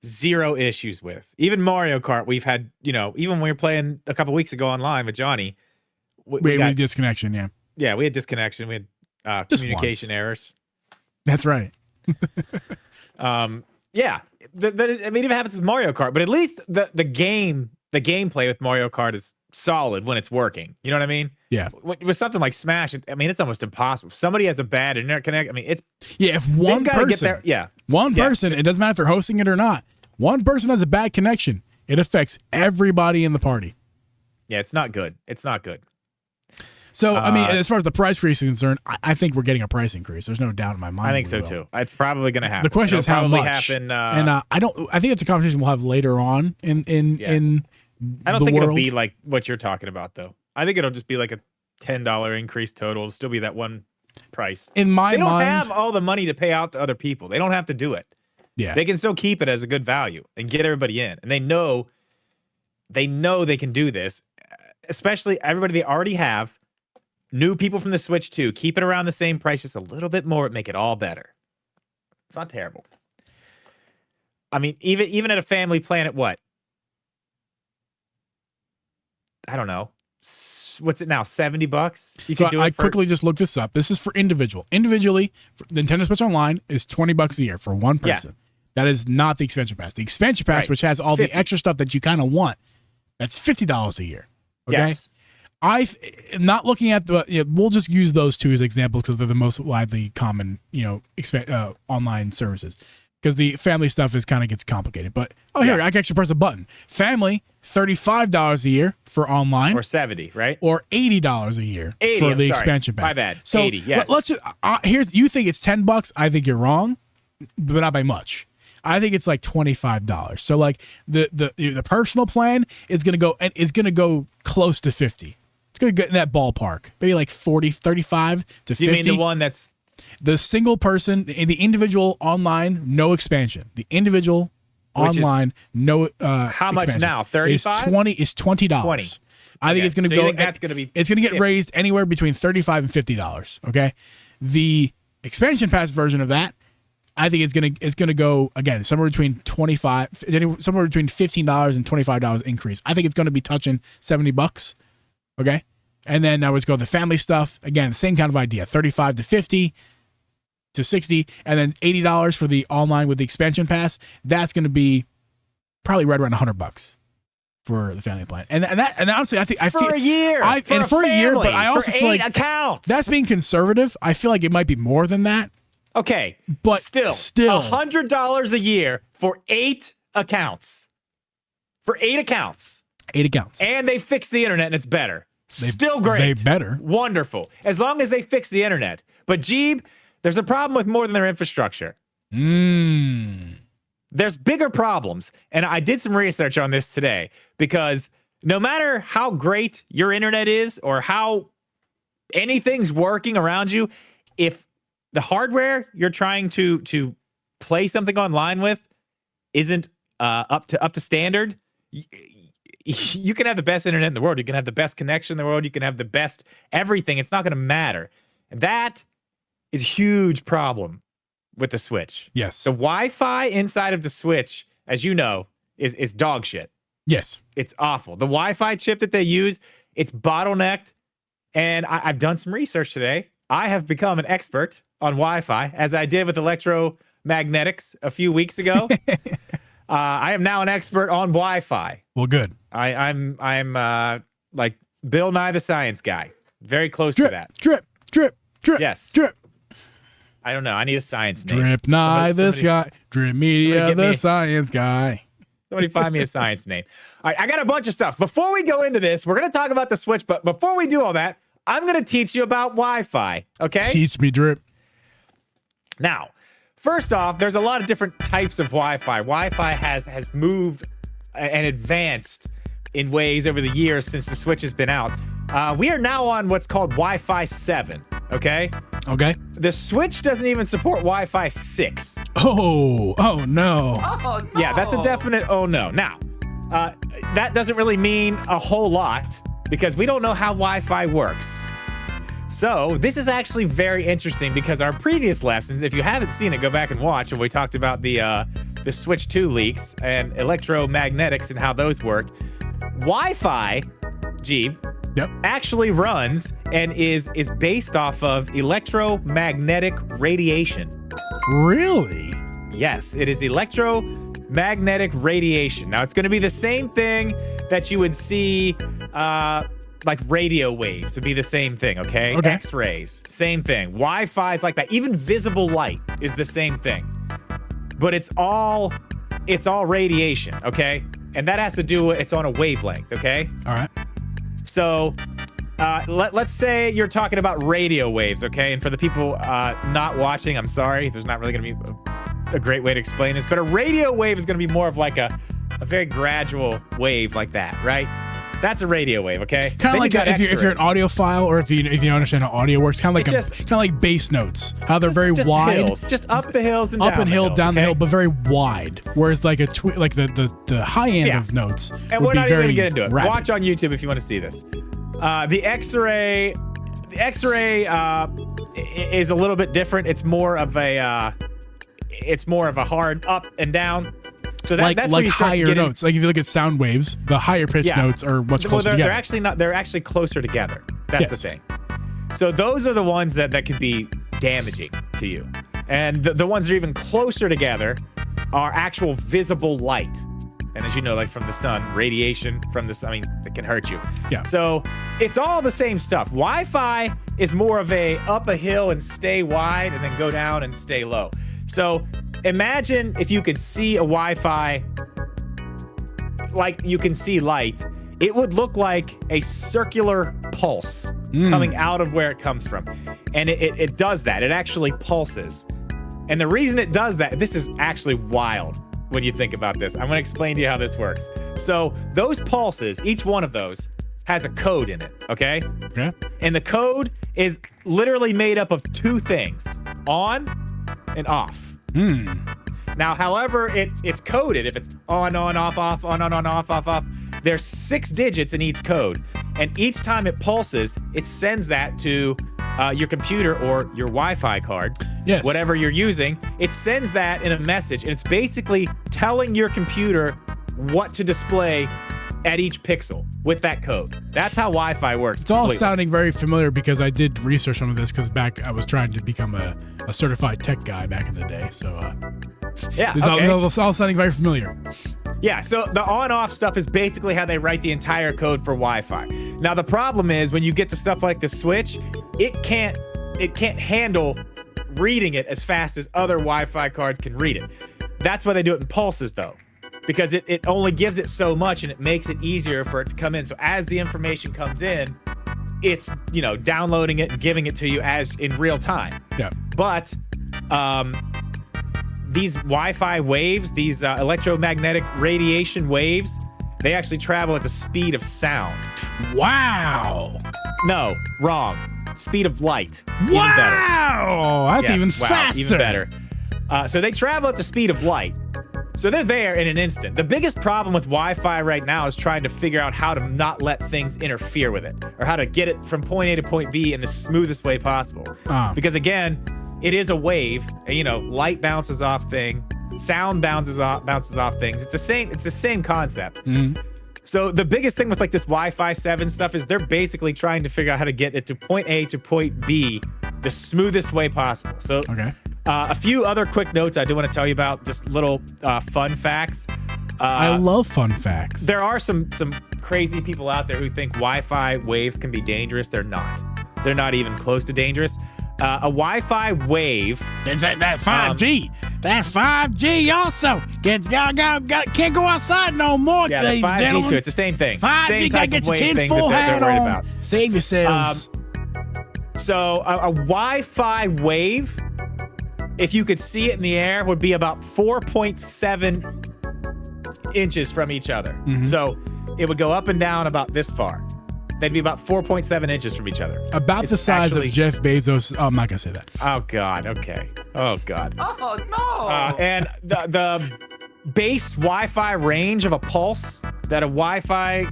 zero issues with. Even Mario Kart, we've had, even when we were playing a couple weeks ago online with Johnny, we had disconnection. Yeah, we had disconnection. We had communication errors. That's right. Yeah, but I mean, it happens with Mario Kart, but at least the gameplay with Mario Kart is solid when it's working. You know what I mean? Yeah. With something like Smash, it's almost impossible. If somebody has a bad internet connection, if one person, it doesn't matter if they're hosting it or not. One person has a bad connection, it affects everybody in the party. Yeah, it's not good. It's not good. So, I mean, as far as the price increase is concerned, I think we're getting a price increase. There's no doubt in my mind. I think so too. It's probably going to happen. The question is how much. Happen, I think it's a conversation we'll have later on in I don't think it'll be like what you're talking about, though. I think it'll just be like a $10 increase total. It'll still be that one price. In my mind, they don't have all the money to pay out to other people. They don't have to do it. Yeah, they can still keep it as a good value and get everybody in, and they know they can do this. Especially everybody they already have. New people from the Switch too. Keep it around the same price, just a little bit more. Make it all better. It's not terrible. I mean, even at a family plan at what? I don't know. What's it now? $70? You can do it. I quickly just looked this up. This is for individual. Individually, for Nintendo Switch Online is $20 a year for one person. Yeah. That is not the expansion pass. The expansion pass, which has all the extra stuff that you kind of want, that's $50 a year. Okay. Yes. I'm not looking at we'll just use those two as examples because they're the most widely common, online services. Because the family stuff gets complicated. But here, I can actually press a button. Family, $35 a year for online, or $70, right? Or $80 a year for the expansion pass. My bad. So 80, yes. Let's just, you think it's $10? I think you're wrong, but not by much. I think it's like $25. So like the personal plan is gonna go close to 50. It's gonna get in that ballpark, maybe like 40, 35 to 50. You mean the one that's the single person, the individual online, no expansion. The individual online, no. How much expansion now? 35? Is $20. 20. I think it's going to go. That's going to be. It's going to get raised anywhere between $35 and $50. Okay, the expansion pass version of that, I think it's going to go again somewhere between $15 and $25 increase. I think it's going to be touching $70. Okay. And then now let's go the family stuff. Again, same kind of idea. 35 to 50 to 60, and then $80 for the online with the expansion pass. That's going to be probably right around $100. for the family plan. And honestly, I think I for feel a year. for a year, but I also for feel 8 like accounts. that's being conservative. I feel like it might be more than that. Okay, but still $100 a year for 8 accounts. For 8 accounts. 8 accounts. And they fixed the internet and it's better. Still great. They better. Wonderful. As long as they fix the internet. But Jeeb, there's a problem with more than their infrastructure. There's bigger problems. And I did some research on this today because no matter how great your internet is or how anything's working around you, if the hardware you're trying to play something online with isn't up to standard, you can have the best internet in the world. You can have the best connection in the world. You can have the best everything. It's not going to matter. And that is a huge problem with the Switch. Yes. The Wi-Fi inside of the Switch, as you know, is dog shit. Yes. It's awful. The Wi-Fi chip that they use, it's bottlenecked. And I've done some research today. I have become an expert on Wi-Fi, as I did with electromagnetics a few weeks ago. I am now an expert on Wi-Fi. Well, good. I'm like Bill Nye the Science Guy. Very close to that. Drip. Yes. Drip. I don't know. I need a science name. Drip Nye the guy. Drip Media the science guy. Somebody find me a science name. All right, I got a bunch of stuff. Before we go into this, we're going to talk about the Switch. But before we do all that, I'm going to teach you about Wi-Fi. Okay? Teach me, Drip. Now, first off, there's a lot of different types of Wi-Fi. Wi-Fi has moved and advanced in ways over the years since the Switch has been out. We are now on what's called Wi-Fi 7, okay? Okay. The Switch doesn't even support Wi-Fi 6. Oh no. Oh, no. Yeah, that's a definite oh no. Now, that doesn't really mean a whole lot because we don't know how Wi-Fi works. So this is actually very interesting because our previous lessons, if you haven't seen it, go back and watch. And we talked about the Switch 2 leaks and electromagnetics and how those work. Wi-Fi, Jeeb, actually runs and is based off of electromagnetic radiation. Really? Yes, it is electromagnetic radiation. Now it's going to be the same thing that you would see. Like radio waves would be the same thing, okay? X-rays, same thing. Wi-Fi is like that. Even visible light is the same thing. But it's all radiation, okay? And that has to do with, it's on a wavelength, okay? All right. So let's say you're talking about radio waves, okay? And for the people not watching, I'm sorry. There's not really going to be a great way to explain this. But a radio wave is going to be more of like a very gradual wave like that, right? That's a radio wave, okay? Kind of like if you're an audiophile, or if you understand how audio works, kind of like bass notes, how they're very wide, hills. Just up the hills and down the hill, down the hill, but very wide. Whereas like the high end of notes, and we're not even gonna get into it. Rapid. Watch on YouTube if you want to see this. The X-ray is a little bit different. It's more of a hard up and down. So that's like higher notes. Like if you look at sound waves, the higher pitched notes are much closer together. They're actually not. They're actually closer together. That's the thing. So those are the ones that can be damaging to you, and the ones that are even closer together are actual visible light. And as you know, like from the sun, radiation from the sun, I mean, it can hurt you. Yeah. So it's all the same stuff. Wi-Fi is more of a up a hill and stay wide, and then go down and stay low. So imagine if you could see a Wi-Fi like you can see light. It would look like a circular pulse coming out of where it comes from. And it does that. It actually pulses. And the reason it does that, this is actually wild when you think about this. I'm going to explain to you how this works. So those pulses, each one of those has a code in it, okay? Okay. And the code is literally made up of 2 things, on and off. Now, however it's coded, if it's on, off, off, there's 6 digits in each code. And each time it pulses, it sends that to your computer or your Wi-Fi card, whatever you're using. It sends that in a message, and it's basically telling your computer what to display at each pixel with that code. That's how Wi-Fi works. It's all sounding very familiar because I did research on this because back I was trying to become a certified tech guy back in the day. So yeah, it's all sounding very familiar. Yeah, so the on-off stuff is basically how they write the entire code for Wi-Fi. Now the problem is when you get to stuff like the switch, it can't handle reading it as fast as other Wi-Fi cards can read it. That's why they do it in pulses though, because it only gives it so much and it makes it easier for it to come in. So as the information comes in, it's, downloading it and giving it to you as in real time. Yeah. But these Wi-Fi waves, these electromagnetic radiation waves, they actually travel at the speed of sound. Wow. No, wrong. Speed of light. Even Wow. better. That's even faster. Even better. So they travel at the speed of light. So they're there in an instant. The biggest problem with Wi-Fi right now is trying to figure out how to not let things interfere with it, or how to get it from point A to point B in the smoothest way possible. Because again, it is a wave. Light bounces off thing, sound bounces off things. It's the same concept. Mm-hmm. So the biggest thing with like this Wi-Fi 7 stuff is they're basically trying to figure out how to get it to point A to point B the smoothest way possible. So Okay. A few other quick notes I do want to tell you about, just little fun facts. I love fun facts. There are some crazy people out there who think Wi-Fi waves can be dangerous. They're not. They're not even close to dangerous. A Wi-Fi wave. It's that 5G. That 5G also. Can't go outside no more, Yeah, the ladies and 5G gentlemen. too. It's the same thing. 5G, Same gotta type get of your wave things tinfoil that they're hat worried on. about. Save yourselves. So a Wi-Fi wave, if you could see it in the air, would be about 4.7 inches from each other. Mm-hmm. So it would go up and down about this far. They'd be about 4.7 inches from each other. About the size of Jeff Bezos. Oh, I'm not gonna say that. Oh God. Okay. Oh God. Oh no! And the base Wi-Fi range of a pulse that a Wi-Fi,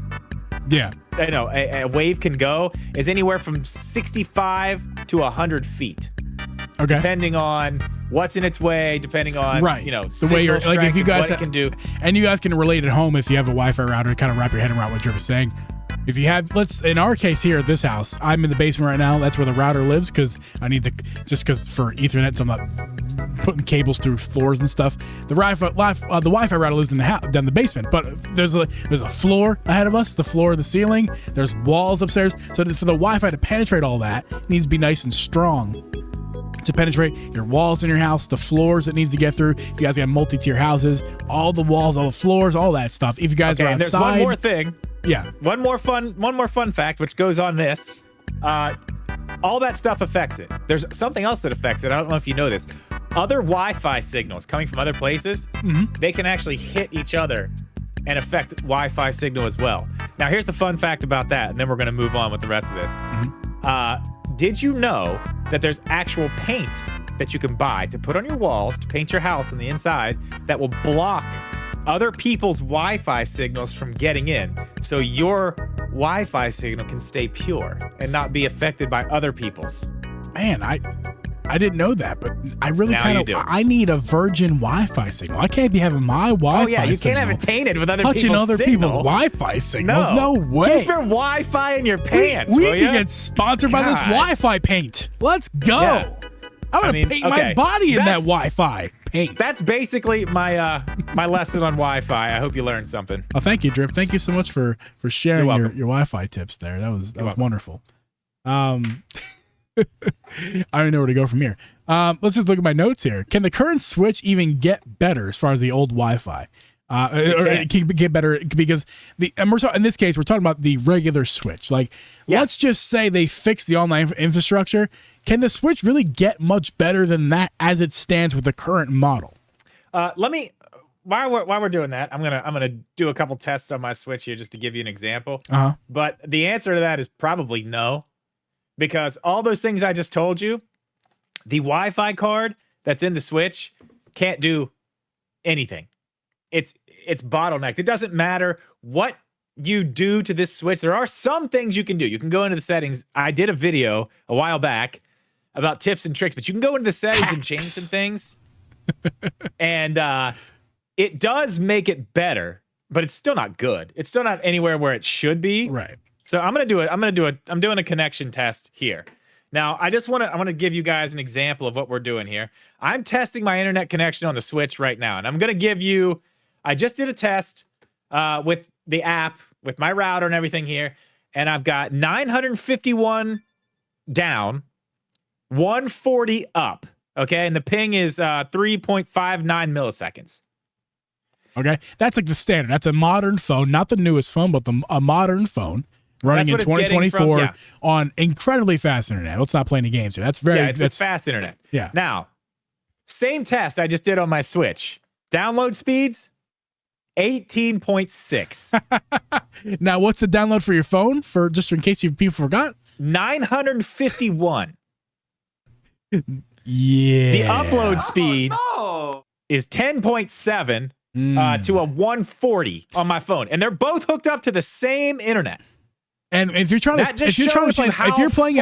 Yeah. a wave can go is anywhere from 65 to 100 feet. Okay. Depending on what's in its way, depending on the way you're like, if you guys what it can do. And you guys can relate at home if you have a Wi-Fi router, kind of wrap your head around what Drip is saying. If you have, in our case here at this house, I'm in the basement right now. That's where the router lives because I need because for Ethernet, so I'm not putting cables through floors and stuff. The Wi-Fi router lives in the house, down the basement, but there's a floor ahead of us, the floor, the ceiling. There's walls upstairs, so for the Wi-Fi to penetrate all that, it needs to be nice and strong to penetrate your walls in your house, the floors it needs to get through. If you guys got multi-tier houses, all the walls, all the floors, all that stuff. If you guys are outside, there's one more thing. Yeah. One more fun fact, which goes on this. All that stuff affects it. There's something else that affects it. I don't know if you know this. Other Wi-Fi signals coming from other places, they can actually hit each other and affect Wi-Fi signal as well. Now, here's the fun fact about that, and then we're going to move on with the rest of this. Did you know that there's actual paint that you can buy to put on your walls to paint your house on the inside that will block other people's Wi-Fi signals from getting in, so your Wi-Fi signal can stay pure and not be affected by other people's? Man, I didn't know that, but I really Now kind you of do. I need a virgin Wi-Fi signal. I can't be having my Wi-Fi Oh yeah, you signal can't have it tainted with other touching people's other people's signal. Wi-Fi signals. No way. Keep your Wi-Fi in your pants. We will need to ya? get sponsored by this God. Wi-Fi paint. Let's go. Yeah. I'm gonna paint my body in that Wi-Fi paint. That's basically my my lesson on Wi-Fi. I hope you learned something. Oh, thank you, Drip. Thank you so much for sharing You're your welcome. Wi-Fi tips there. That was welcome. wonderful. I don't know where to go from here. Let's just look at my notes here. Can the current Switch even get better as far as the old Wi-Fi? Or it can get better because in this case, we're talking about the regular Switch. Like, let's just say they fix the online infrastructure. Can the Switch really get much better than that as it stands with the current model? Let me while we're doing that, I'm gonna do a couple tests on my Switch here just to give you an example. But the answer to that is probably no, because all those things I just told you, the Wi-Fi card that's in the Switch can't do anything. It's bottlenecked. It doesn't matter what you do to this Switch. There are some things you can do. You can go into the settings. I did a video a while back about tips and tricks, but you can go into the settings and change some things. And it does make it better, but it's still not good. It's still not anywhere where it should be. Right. So I'm doing a connection test here. Now, I want to give you guys an example of what we're doing here. I'm testing my internet connection on the Switch right now, and I'm going to give you I just did a test with the app, with my router and everything here, and I've got 951 down, 140 up. Okay, and the ping is 3.59 milliseconds. Okay, that's like the standard. That's a modern phone, not the newest phone, but a modern phone running in 2024 on incredibly fast internet. Let's not play any games here. That's it's fast internet. Yeah. Now, same test I just did on my Switch. Download speeds, 18.6. Now, what's the download for your phone? For just in case people forgot, 951. Yeah. The upload speed is 10.7 to a 140 on my phone, and they're both hooked up to the same internet. And if you're trying to, if you're playing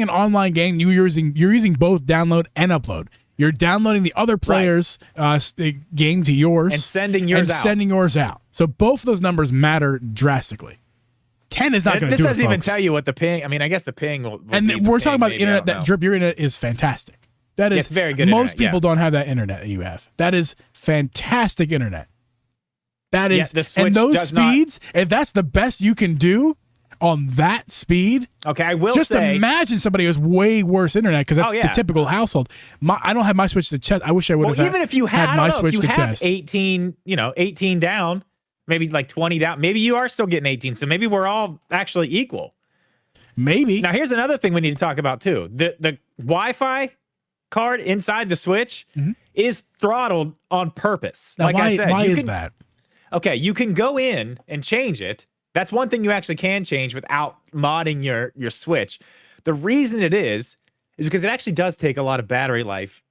an online game, you're using both download and upload. You're downloading the other player's game to yours and sending yours out. So both of those numbers matter drastically. 10 is not going to do it. This doesn't even tell you what the ping. I mean, I guess the ping will. And we're talking about the internet. That Drip, your internet is fantastic. That is very good. Most people don't have that internet that you have. That is fantastic internet. That is, the Switch and those speeds. If that's the best you can do on that speed, okay, I will just say, imagine somebody who has way worse internet because that's the typical household. I don't have my Switch to test. I wish I would have. Even if you had my Switch to test, 18 down, maybe like 20 down. Maybe you are still getting 18. So maybe we're all actually equal. Maybe. Now here's another thing we need to talk about too. The Wi-Fi card inside the Switch is throttled on purpose. Now, like I said, why is that? Okay, you can go in and change it. That's one thing you actually can change without modding your Switch. The reason it is because it actually does take a lot of battery life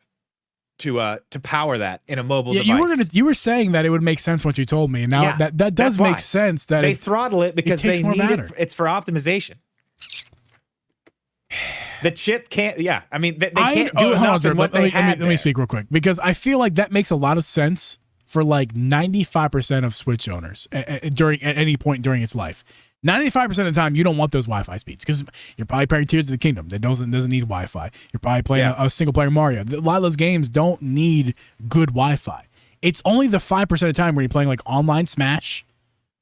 to power that in a mobile device. You were saying that it would make sense what you told me, and now that does make sense. That they throttle it because they need it. It's for optimization. The chip can't. Yeah, I mean they can't do enough. Let me speak real quick because I feel like that makes a lot of sense for like 95% of Switch owners at any point during its life. 95% of the time, you don't want those Wi-Fi speeds because you're probably playing Tears of the Kingdom that doesn't need Wi-Fi. You're probably playing a single player Mario. A lot of those games don't need good Wi-Fi. It's only the 5% of the time where you're playing like online Smash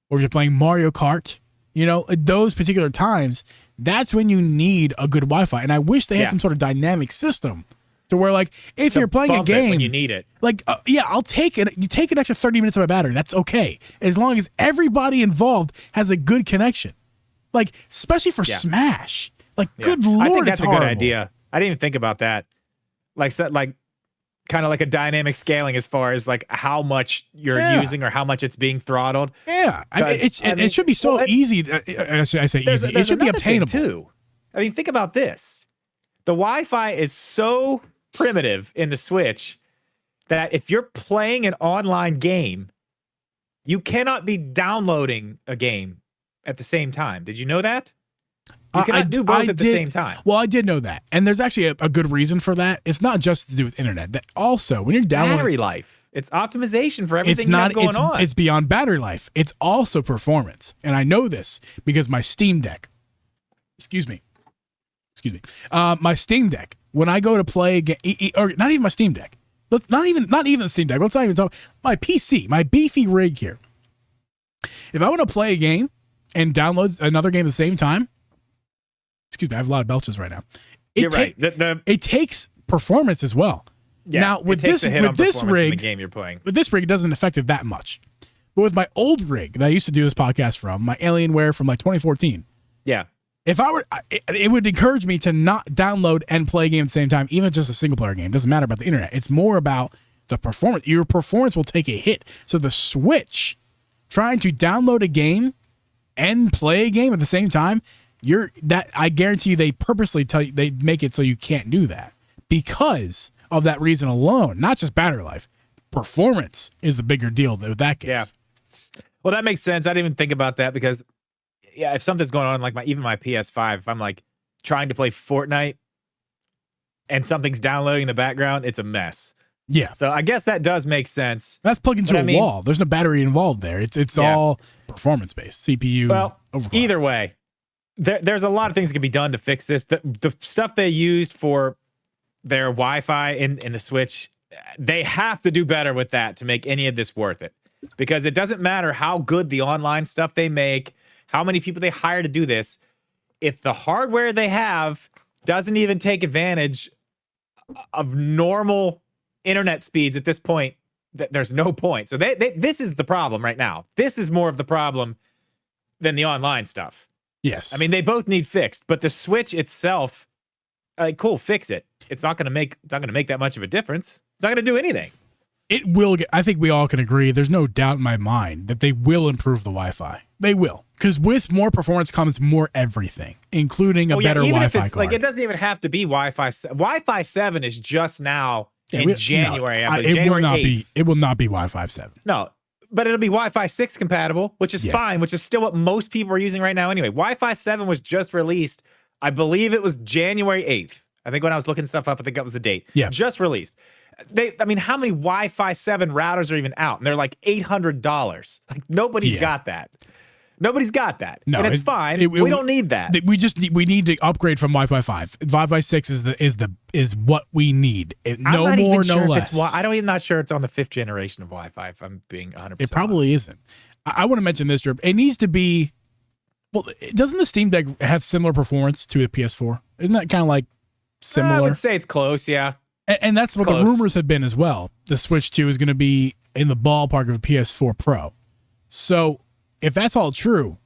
or if you're playing Mario Kart. You know, at those particular times, that's when you need a good Wi-Fi. And I wish they had some sort of dynamic system to where, like, if you're playing a game, when you need it, like, I'll take it. You take an extra 30 minutes of my battery. That's okay, as long as everybody involved has a good connection. Like, especially for Smash. Like, good lord, I think that's it's a horrible. good idea. I didn't even think about that. Like kind of like a dynamic scaling as far as like how much you're using or how much it's being throttled. Yeah, it should be so easy. I say easy. It should be obtainable too. I mean, think about this. The Wi-Fi is so primitive in the Switch that if you're playing an online game, you cannot be downloading a game at the same time. Did you know that? You cannot do both at the same time. Well, I did know that. And there's actually a good reason for that. It's not just to do with internet. That also, when you're downloading... battery life. It's optimization for everything you have going on. It's beyond battery life. It's also performance. And I know this because my Steam Deck... Excuse me. My Steam Deck, when I go to play a game... Or not even my Steam Deck. Not even the Steam Deck. Let's not even talk... My PC, my beefy rig here. If I want to play a game and download another game at the same time... Excuse me, I have a lot of belches right now. You're right. It takes performance as well. Yeah, now with this rig, in the game you're playing. With this rig, it doesn't affect it that much. But with my old rig that I used to do this podcast from, my Alienware from like 2014. Yeah. If I were, it would encourage me to not download and play a game at the same time, even just a single player game. It doesn't matter about the internet. It's more about the performance. Your performance will take a hit. So the Switch, trying to download a game and play a game at the same time, I guarantee you they purposely they make it so you can't do that because of that reason alone. Not just battery life, performance is the bigger deal with that case. Yeah. Well, that makes sense. I didn't even think about that because if something's going on, like even my PS5, if I'm like trying to play Fortnite and something's downloading in the background, it's a mess. Yeah. So I guess that does make sense. That's plugged into a wall. There's no battery involved there. It's all performance based. CPU. Well, overclock. Either way. There's a lot of things that can be done to fix this. The stuff they used for their Wi-Fi in the Switch They have to do better with that to make any of this worth it. Because it doesn't matter how good the online stuff they make, how many people they hire to do this, if the hardware they have doesn't even take advantage of normal internet speeds at this point, there's no point. So this is the problem right now. This is more of the problem than the online stuff. Yes. I mean, they both need fixed, but the Switch itself, like, cool, fix it. It's not going to make that much of a difference. It's not going to do anything. It will get, I think we all can agree, there's no doubt in my mind that they will improve the Wi-Fi. They will. Because with more performance comes more everything, incling a better even Wi-Fi if it's, card. like, it doesn't even have to be Wi-Fi. Wi-Fi 7 is just now in January. No, January 8th. It will not be Wi-Fi 7. No, but it'll be Wi-Fi 6 compatible, which is fine, which is still what most people are using right now anyway. Wi-Fi 7 was just released. I believe it was January 8th. I think when I was looking stuff up, I think that was the date. Yeah. Just released. I mean, how many Wi-Fi 7 routers are even out? And they're like $800. Like, nobody's got that. Nobody's got that. No, and it's fine. We don't need that. We need to upgrade from Wi-Fi 5. Wi-Fi 6 is what we need. No more, no less. I'm not sure it's on the 5th generation of Wi-Fi, if I'm being 100%. It probably honest. isn't. I want to mention this, Drip. It needs to be. Well, doesn't the Steam Deck have similar performance to a PS4? Isn't that kind of like similar? I would say it's close, yeah. And that's what the rumors have been as well. The Switch 2 is going to be in the ballpark of a PS4 Pro. So if that's all true,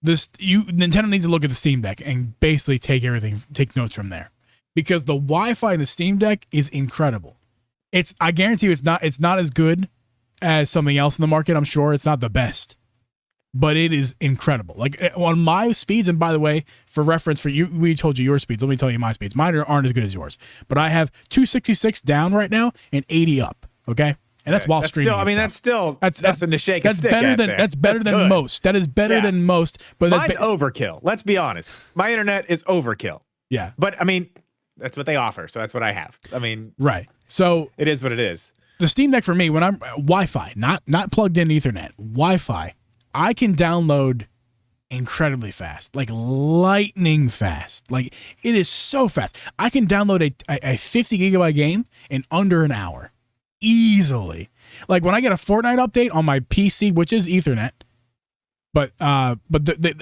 Nintendo needs to look at the Steam Deck and basically take notes from there, because the Wi-Fi in the Steam Deck is incredible. I guarantee you, it's not as good as something else in the market. I'm sure it's not the best, but it is incredible. Like on my speeds, and by the way, for reference for you, we told you your speeds. Let me tell you my speeds. Mine aren't as good as yours, but I have 266 down right now and 80 up. Okay. And that's while streaming. That's a shake. That's better than most. That is better than most. But mine's overkill. Let's be honest. My internet is overkill. Yeah. But I mean, that's what they offer, so that's what I have. I mean, right. So it is what it is. The Steam Deck for me, when I'm Wi-Fi, not plugged in Ethernet, Wi-Fi, I can download incredibly fast, like lightning fast. Like, it is so fast. I can download a 50 gigabyte game in under an hour. Easily. Like when I get a Fortnite update on my PC, which is Ethernet, but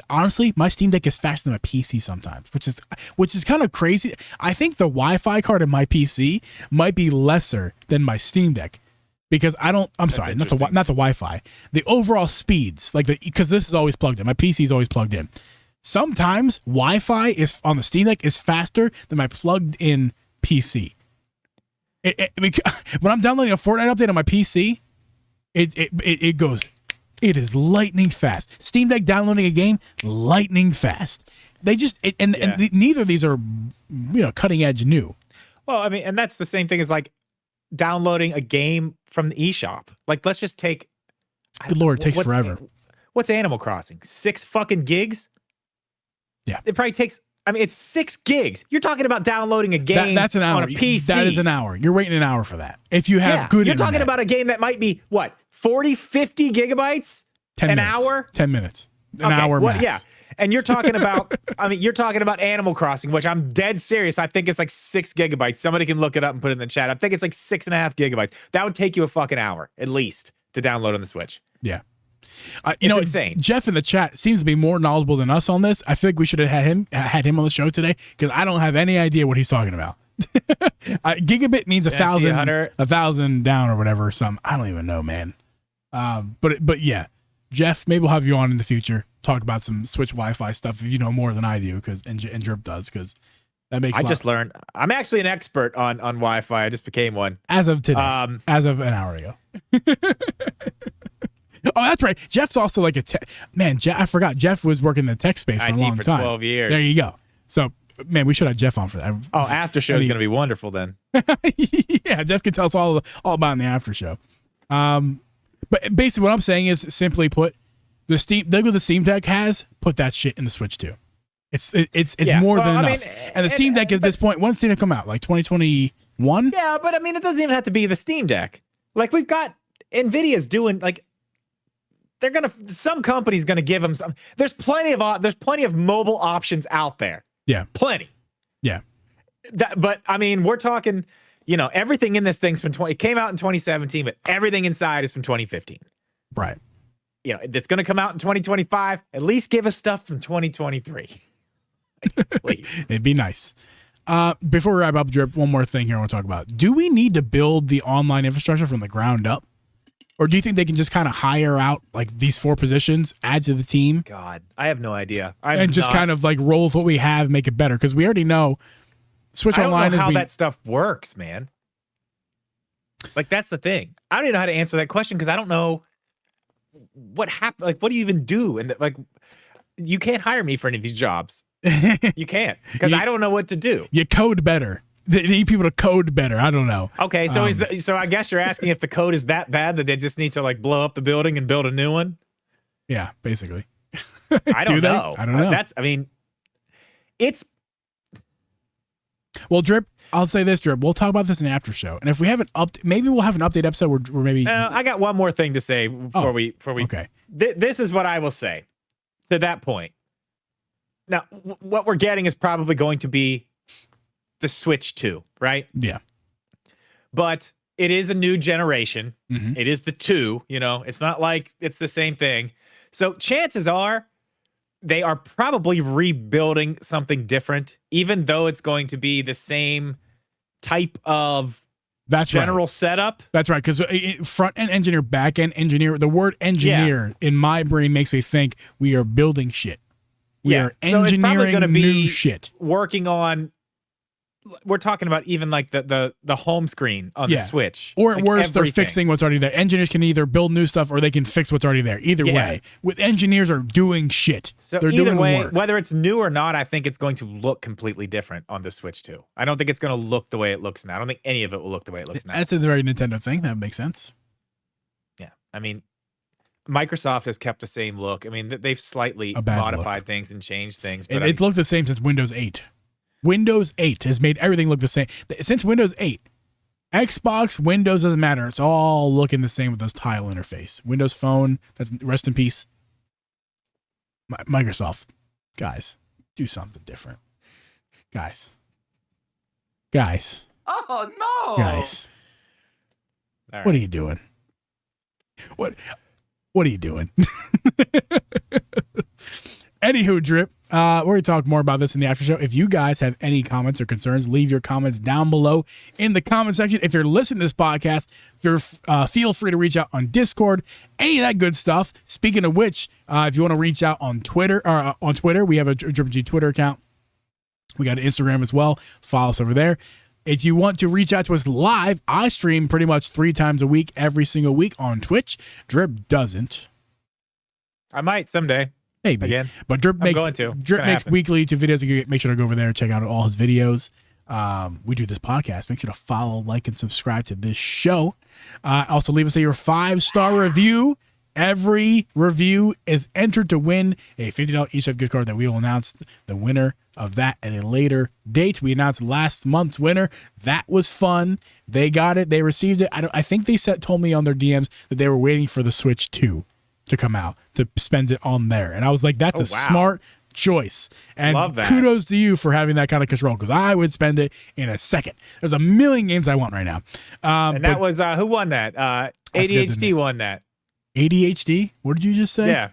honestly, my Steam Deck is faster than my PC sometimes, which is kind of crazy. I think the Wi-Fi card in my PC might be lesser than my Steam Deck, because not the Wi-Fi, the overall speeds, because this is always plugged in. My PC is always plugged in. Sometimes Wi-Fi is on the Steam Deck is faster than my plugged in PC. When I'm downloading a Fortnite update on my PC, it goes, it is lightning fast. Steam Deck downloading a game, lightning fast. They just and neither of these are cutting edge new. Well, I mean, and that's the same thing as like downloading a game from the eShop. Like, let's just take. Good Lord, it takes forever. What's Animal Crossing? 6 fucking gigs? Yeah, it probably takes. I mean, it's 6 gigs. You're talking about downloading a game that's an hour. On a PC. That is an hour. You're waiting an hour for that. If you have good internet. You're talking about a game that might be, what, 40, 50 gigabytes? 10 minutes. Hour? 10 minutes. An hour max. Yeah. And you're talking about, you're talking about Animal Crossing, which I'm dead serious. I think it's like 6 gigabytes. Somebody can look it up and put it in the chat. I think it's like 6.5 gigabytes. That would take you a fucking hour, at least, to download on the Switch. Yeah. It's insane. Jeff in the chat seems to be more knowledgeable than us on this. I feel like we should have had him on the show today, because I don't have any idea what he's talking about. Gigabit means 1,000 down or whatever, or something. I don't even know, man. But yeah, Jeff, maybe we'll have you on in the future, talk about some Switch Wi-Fi stuff if you know more than I do, and Drip does, because that makes. I just learned. I'm actually an expert on Wi-Fi. I just became one as of today. As of an hour ago. Oh, that's right. Jeff's also like I forgot. Jeff was working in the tech space for a long time. 12 years. There you go. So, man, we should have Jeff on for that. Oh, after show is going to be wonderful then. Yeah, Jeff can tell us all about in the after show. But basically, what I'm saying is, simply put, the Steam Deck has, put that shit in the Switch too. It's more than enough. And the Steam Deck at this point, when's Steam Deck come out? Like 2021? Yeah, but I mean, it doesn't even have to be the Steam Deck. Like, we've got NVIDIA's doing like. Some company's gonna give them some. There's plenty of mobile options out there. Yeah, plenty. Yeah, But I mean, we're talking. everything in this thing's from it came out in 2017, but everything inside is from 2015. Right. It's going to come out in 2025. At least give us stuff from 2023. Please. It'd be nice. Before we wrap up, Drip, one more thing here I want to talk about. Do we need to build the online infrastructure from the ground up? Or do you think they can just kind of hire out like these 4 positions, add to the team? God, I have no idea. And just kind of like roll with what we have, make it better. Because we already know Switch Online is how that stuff works, man. Like, that's the thing. I don't even know how to answer that question because I don't know what happened. Like, what do you even do? And like, you can't hire me for any of these jobs. You can't because I don't know what to do. You code better. They need people to code better. I don't know. Okay, so so I guess you're asking if the code is that bad that they just need to like blow up the building and build a new one? Yeah, basically. I don't know. I don't know. It's well, Drip. I'll say this, Drip. We'll talk about this in the after show, and if we have maybe we'll have an update episode where maybe. I got one more thing to say before we. Okay. This is what I will say to that point. Now, what we're getting is probably going to be the Switch 2, right? Yeah. But it is a new generation. Mm-hmm. It is the 2, it's not like it's the same thing. So chances are they are probably rebuilding something different, even though it's going to be the same type of general setup. That's right. Because front end engineer, back end engineer, the word engineer in my brain makes me think we are building shit. We are engineering so it's probably gonna be new shit. Working on. We're talking about even like the home screen on the Switch. Or at worst, they're fixing what's already there. Engineers can either build new stuff or they can fix what's already there. Either way, with engineers are doing shit. So they're either doing way, work. Whether it's new or not, I think it's going to look completely different on the Switch 2. I don't think it's going to look the way it looks now. I don't think any of it will look the way it looks now. That's a very Nintendo thing. That makes sense. Yeah. I mean, Microsoft has kept the same look. I mean, they've slightly modified things and changed things. But it's looked the same since Windows 8. Windows 8 has made everything look the same. Since Windows 8, Xbox, Windows, doesn't matter. It's all looking the same with those tile interface. Windows Phone, that's rest in peace. Microsoft, guys, do something different. Guys. Oh, no. Guys. All right. What are you doing? What are you doing? Anywho, Drip, we're going to talk more about this in the after show. If you guys have any comments or concerns, leave your comments down below in the comment section. If you're listening to this podcast, feel free to reach out on Discord, any of that good stuff. Speaking of which, if you want to reach out on Twitter, we have a Drip G Twitter account. We got an Instagram as well. Follow us over there. If you want to reach out to us live, I stream pretty much 3 times a week, every single week on Twitch. Drip doesn't. I might someday. Maybe. Again. But Drip makes happen. weekly YouTube videos. Make sure to go over there and check out all his videos. We do this podcast. Make sure to follow, like, and subscribe to this show. Also, leave us your 5-star review. Every review is entered to win a $50 eShop gift card that we will announce the winner of that at a later date. We announced last month's winner. That was fun. They got it. They received it. I think they told me on their DMs that they were waiting for the Switch 2 to come out to spend it on there. And I was like, that's smart choice. And kudos to you for having that kind of control, because I would spend it in a second. There's a million games I want right now. And that was, who won that? ADHD won that. ADHD? What did you just say? Yeah.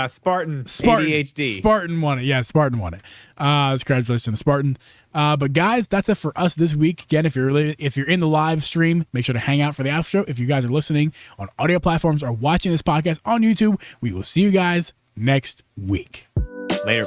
Spartan ADHD. Spartan won it. Yeah, Spartan won it. Congratulations to Spartan. But guys, that's it for us this week. Again, if you're in the live stream, make sure to hang out for the after show. If you guys are listening on audio platforms or watching this podcast on YouTube, we will see you guys next week. Later.